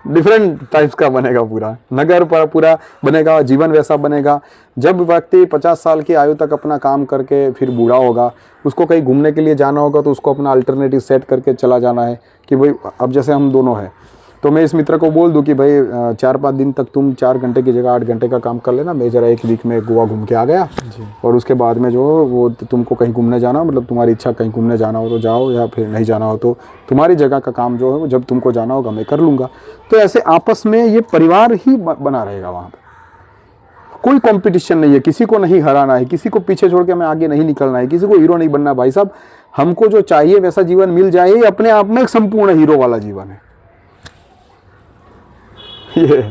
डिफरेंट टाइप्स का बनेगा, पूरा नगर पर पूरा बनेगा, जीवन वैसा बनेगा। जब व्यक्ति 50 साल की आयु तक अपना काम करके फिर बूढ़ा होगा, उसको कहीं घूमने के लिए जाना होगा तो उसको अपना अल्टरनेटिव सेट करके चला जाना है कि भाई अब जैसे हम दोनों हैं तो मैं इस मित्र को बोल दूं कि भाई 4-5 दिन तक तुम 4 घंटे की जगह 8 घंटे का काम कर लेना, मैं ज़रा 1 वीक में गोवा घूम के आ गया और उसके बाद में जो वो तुमको कहीं घूमने जाना, मतलब तुम्हारी इच्छा कहीं घूमने जाना हो तो जाओ, या फिर नहीं जाना हो तो तुम्हारी जगह का काम जो है वो जब तुमको जाना होगा मैं कर लूँगा। तो ऐसे आपस में ये परिवार ही बना रहेगा वहाँ पर। कोई कंपटीशन नहीं है, किसी को नहीं हराना है, किसी को पीछे छोड़ के मैं आगे नहीं निकलना है, किसी को हीरो नहीं बनना। भाई साहब, हमको जो चाहिए वैसा जीवन मिल जाए, ये अपने आप में एक संपूर्ण हीरो वाला जीवन है ये।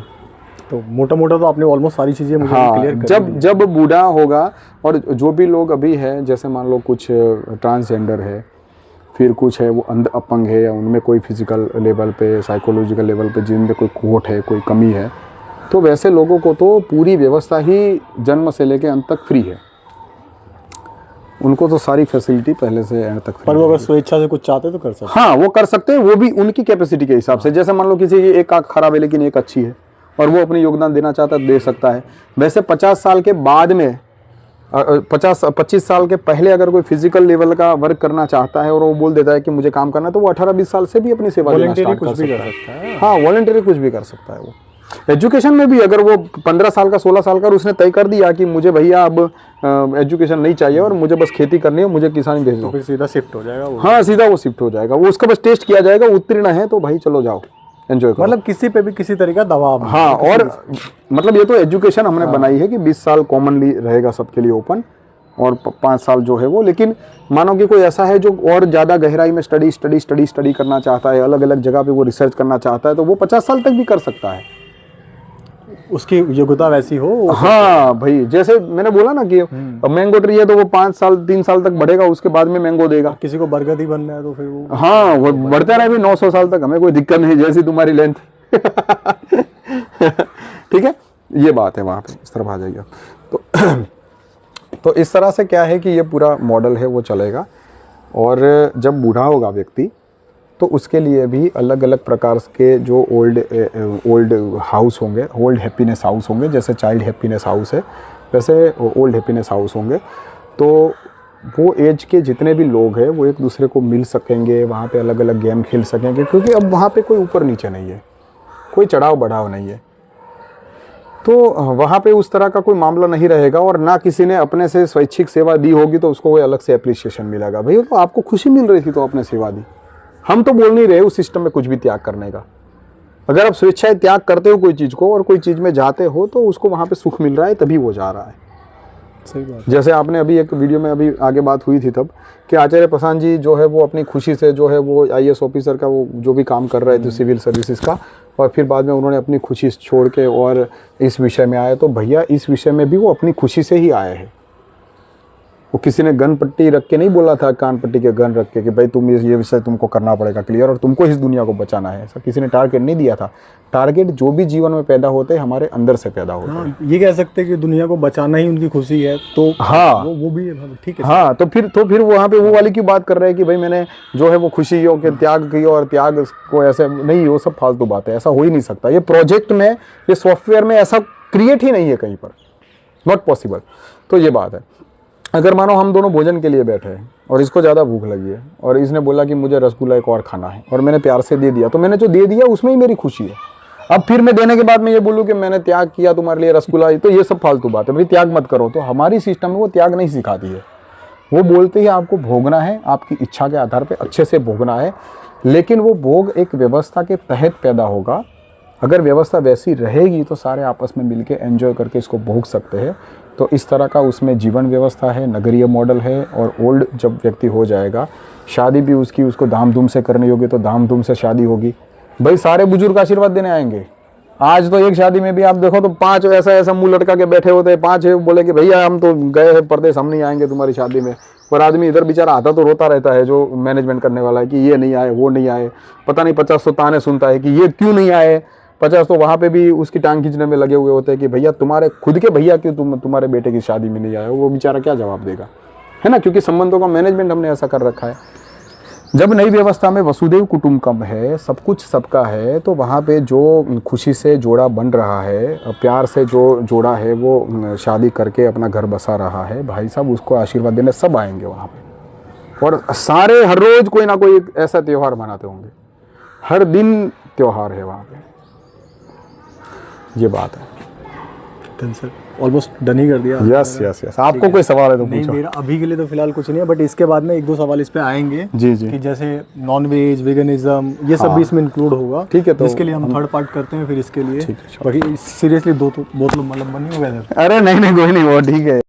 तो मोटा मोटा तो आपने ऑलमोस्ट सारी चीज़ें मुझे हाँ, क्लियर कर जब जब बूढ़ा होगा और जो भी लोग अभी है, जैसे मान लो कुछ ट्रांसजेंडर है, फिर कुछ है वो अंध अपंग है, या उनमें कोई फिजिकल लेवल पे, साइकोलॉजिकल लेवल पे जिनमें कोई खोट है, कोई कमी है, तो वैसे लोगों को तो पूरी व्यवस्था ही जन्म से लेके अंत तक फ्री है। उनको तो सारी फैसिलिटी पहले से एंड तक फ्री पर वो अगर स्वेच्छा से कुछ चाहते तो कर सकते। हाँ, वो कर सकते हैं, वो भी उनकी कैपेसिटी के हिसाब से। जैसे मान लो किसी की एक आंख खराब है लेकिन एक अच्छी है और वो अपनी योगदान देना चाहता है, दे सकता है। वैसे 50 साल के बाद में 25 साल के पहले अगर कोई फिजिकल लेवल का वर्क करना चाहता है और वो बोल देता है कि मुझे काम करना है, तो वो 18-20 साल से भी अपनी सेवा देना स्टार्ट कर सकता है। हाँ, वॉलंटरी कुछ भी कर सकता है वो। एजुकेशन में भी अगर वो 15 साल का 16 साल का और उसने तय कर दिया कि मुझे भैया अब एजुकेशन नहीं चाहिए और मुझे बस खेती करनी है, मुझे किसानी भेज दो, तो फिर सीधा शिफ्ट हो जाएगा वो। हाँ, सीधा वो शिफ्ट हो जाएगा। वो उसका बस टेस्ट किया जाएगा, उत्तीर्ण है तो भाई चलो जाओ एंजॉय करो। मतलब किसी पे भी किसी तरह का दबाव नहीं। हाँ, और मतलब ये तो एजुकेशन हमने बनाई है कि 20 साल कॉमनली रहेगा सबके लिए ओपन, और 5 साल जो है वो। लेकिन मानो कि कोई ऐसा है जो और ज़्यादा गहराई में स्टडी करना चाहता है, अलग अलग जगह पे वो रिसर्च करना चाहता है, तो वो 50 साल तक भी कर सकता है, उसकी योग्यता वैसी हो। हाँ भाई, जैसे मैंने बोला ना कि मैंगो ट्री है तो वो 5 साल 3 साल तक बढ़ेगा, उसके बाद में मैंगो देगा। किसी को बरगद ही बनना है तो फिर वो, हाँ, वो बढ़ता रहे भी 900 साल तक, हमें कोई दिक्कत नहीं, जैसी तुम्हारी लेंथ ठीक है, ये बात है। वहाँ पे इस तरफ आ जाइए तो इस तरह से क्या है कि ये पूरा मॉडल है वो चलेगा। और जब बूढ़ा होगा व्यक्ति तो उसके लिए भी अलग अलग प्रकार के जो ओल्ड हाउस होंगे, ओल्ड हैप्पीनेस हाउस होंगे, जैसे चाइल्ड हैप्पीनेस हाउस है वैसे ओल्ड हैप्पीनेस हाउस होंगे। तो वो एज के जितने भी लोग हैं वो एक दूसरे को मिल सकेंगे, वहाँ पे अलग अलग गेम खेल सकेंगे, क्योंकि अब वहाँ पे कोई ऊपर नीचे नहीं है, कोई चढ़ाव बढ़ाव नहीं है। तो वहाँ पे उस तरह का कोई मामला नहीं रहेगा, और ना किसी ने अपने से स्वैच्छिक सेवा दी होगी तो उसको कोई अलग से एप्रिसिएशन मिलेगा। भैया तो आपको खुशी मिल रही थी तो आपने सेवा दी। हम तो बोल नहीं रहे उस सिस्टम में कुछ भी त्याग करने का। अगर आप स्वेच्छाएं त्याग करते हो कोई चीज़ को और कोई चीज़ में जाते हो तो उसको वहाँ पे सुख मिल रहा है, तभी वो जा रहा है। सही बात। जैसे आपने अभी एक वीडियो में अभी आगे बात हुई थी तब कि आचार्य प्रशांत जी जो है वो अपनी खुशी से जो है वो IAS ऑफिसर का वो जो भी काम कर रहे थे सिविल सर्विसेज का, और फिर बाद में उन्होंने अपनी खुशी छोड़ के और इस विषय में आए। तो भैया इस विषय में भी वो अपनी खुशी से ही आए हैं। वो किसी ने गन पट्टी रख के नहीं बोला था, कान पट्टी के गन रख के कि भाई तुम ये विषय तुमको करना पड़ेगा क्लियर और तुमको इस दुनिया को बचाना है। ऐसा किसी ने टारगेट नहीं दिया था। टारगेट जो भी जीवन में पैदा होते हैं हमारे अंदर से पैदा होते हैं। हाँ, ये कह सकते हैं कि दुनिया को बचाना ही उनकी खुशी है, तो हाँ वो भी ठीक है। हाँ, तो फिर वहाँ पे वो वाली की बात कर रहे हैं कि भाई मैंने जो है वो खुशियों के त्याग की, और त्याग को ऐसे नहीं, वो सब फालतू बात है, ऐसा हो ही नहीं सकता। ये प्रोजेक्ट में, ये सॉफ्टवेयर में ऐसा क्रिएट ही नहीं है कहीं पर, नॉट पॉसिबल। तो ये बात है। अगर मानो हम दोनों भोजन के लिए बैठे हैं और इसको ज़्यादा भूख लगी है और इसने बोला कि मुझे रसगुल्ला एक और खाना है, और मैंने प्यार से दे दिया, तो मैंने जो दे दिया उसमें ही मेरी खुशी है। अब फिर मैं देने के बाद मैं ये बोलूँ कि मैंने त्याग किया तुम्हारे लिए रसगुल्ला, तो ये सब फालतू बात है। भाई त्याग मत करो। तो हमारी सिस्टम में वो त्याग नहीं सिखाती है। वो बोलते ही आपको भोगना है, आपकी इच्छा के आधार पर अच्छे से भोगना है, लेकिन वो भोग एक व्यवस्था के तहत पैदा होगा। अगर व्यवस्था वैसी रहेगी तो सारे आपस में मिलके एंजॉय करके इसको भोग सकते हैं। तो इस तरह का उसमें जीवन व्यवस्था है, नगरीय मॉडल है। और ओल्ड जब व्यक्ति हो जाएगा, शादी भी उसको धाम-धूम से करनी होगी तो धाम-धूम से शादी होगी। भाई सारे बुजुर्ग आशीर्वाद देने आएंगे। आज तो एक शादी में भी आप देखो तो 5 ऐसा मुंह लटका के बैठे होते हैं, 5 बोले कि भैया हम तो गए हैं परदेश, हम नहीं आएंगे तुम्हारी शादी में। और आदमी इधर बेचारा आता तो रोता रहता है, जो मैनेजमेंट करने वाला है, कि ये नहीं आए, वो नहीं आए। पता नहीं 50 ताने सुनता है कि ये क्यों नहीं आए। 50 तो वहाँ पे भी उसकी टांग खींचने में लगे हुए होते हैं कि भैया तुम्हारे खुद के भैया क्यों तुम्हारे बेटे की शादी में नहीं आए। वो बेचारा क्या जवाब देगा, है ना, क्योंकि संबंधों का मैनेजमेंट हमने ऐसा कर रखा है। जब नई व्यवस्था में वसुदैव कुटुंबकम है, सब कुछ सबका है, तो वहाँ पे जो खुशी से जोड़ा बन रहा है, प्यार से जो जोड़ा है वो शादी करके अपना घर बसा रहा है, भाई साहब उसको आशीर्वाद देने सब आएंगे वहाँ पे। और सारे हर रोज कोई ना कोई एक ऐसा त्यौहार मनाते होंगे, हर दिन त्यौहार है वहाँ पे, ये बात है। डन सर, ऑलमोस्ट डन ही कर दिया। यस यस यस, आपको कोई सवाल है तो नहीं, पूछो। मेरा अभी के लिए तो फिलहाल कुछ नहीं है, बट इसके बाद में एक दो सवाल इस पे आएंगे जी जी कि जैसे नॉन वेज, वेगनिज्म, ये सब हाँ। भी इसमें इंक्लूड होगा। ठीक है, तो जिसके लिए हम थर्ड पार्ट करते हैं फिर इसके लिए। ठीक है, बाकी सीरियसली दो तो बहुत लंबा लंबा नहीं होगा सर। अरे नहीं नहीं कोई नहीं, वो ठीक है।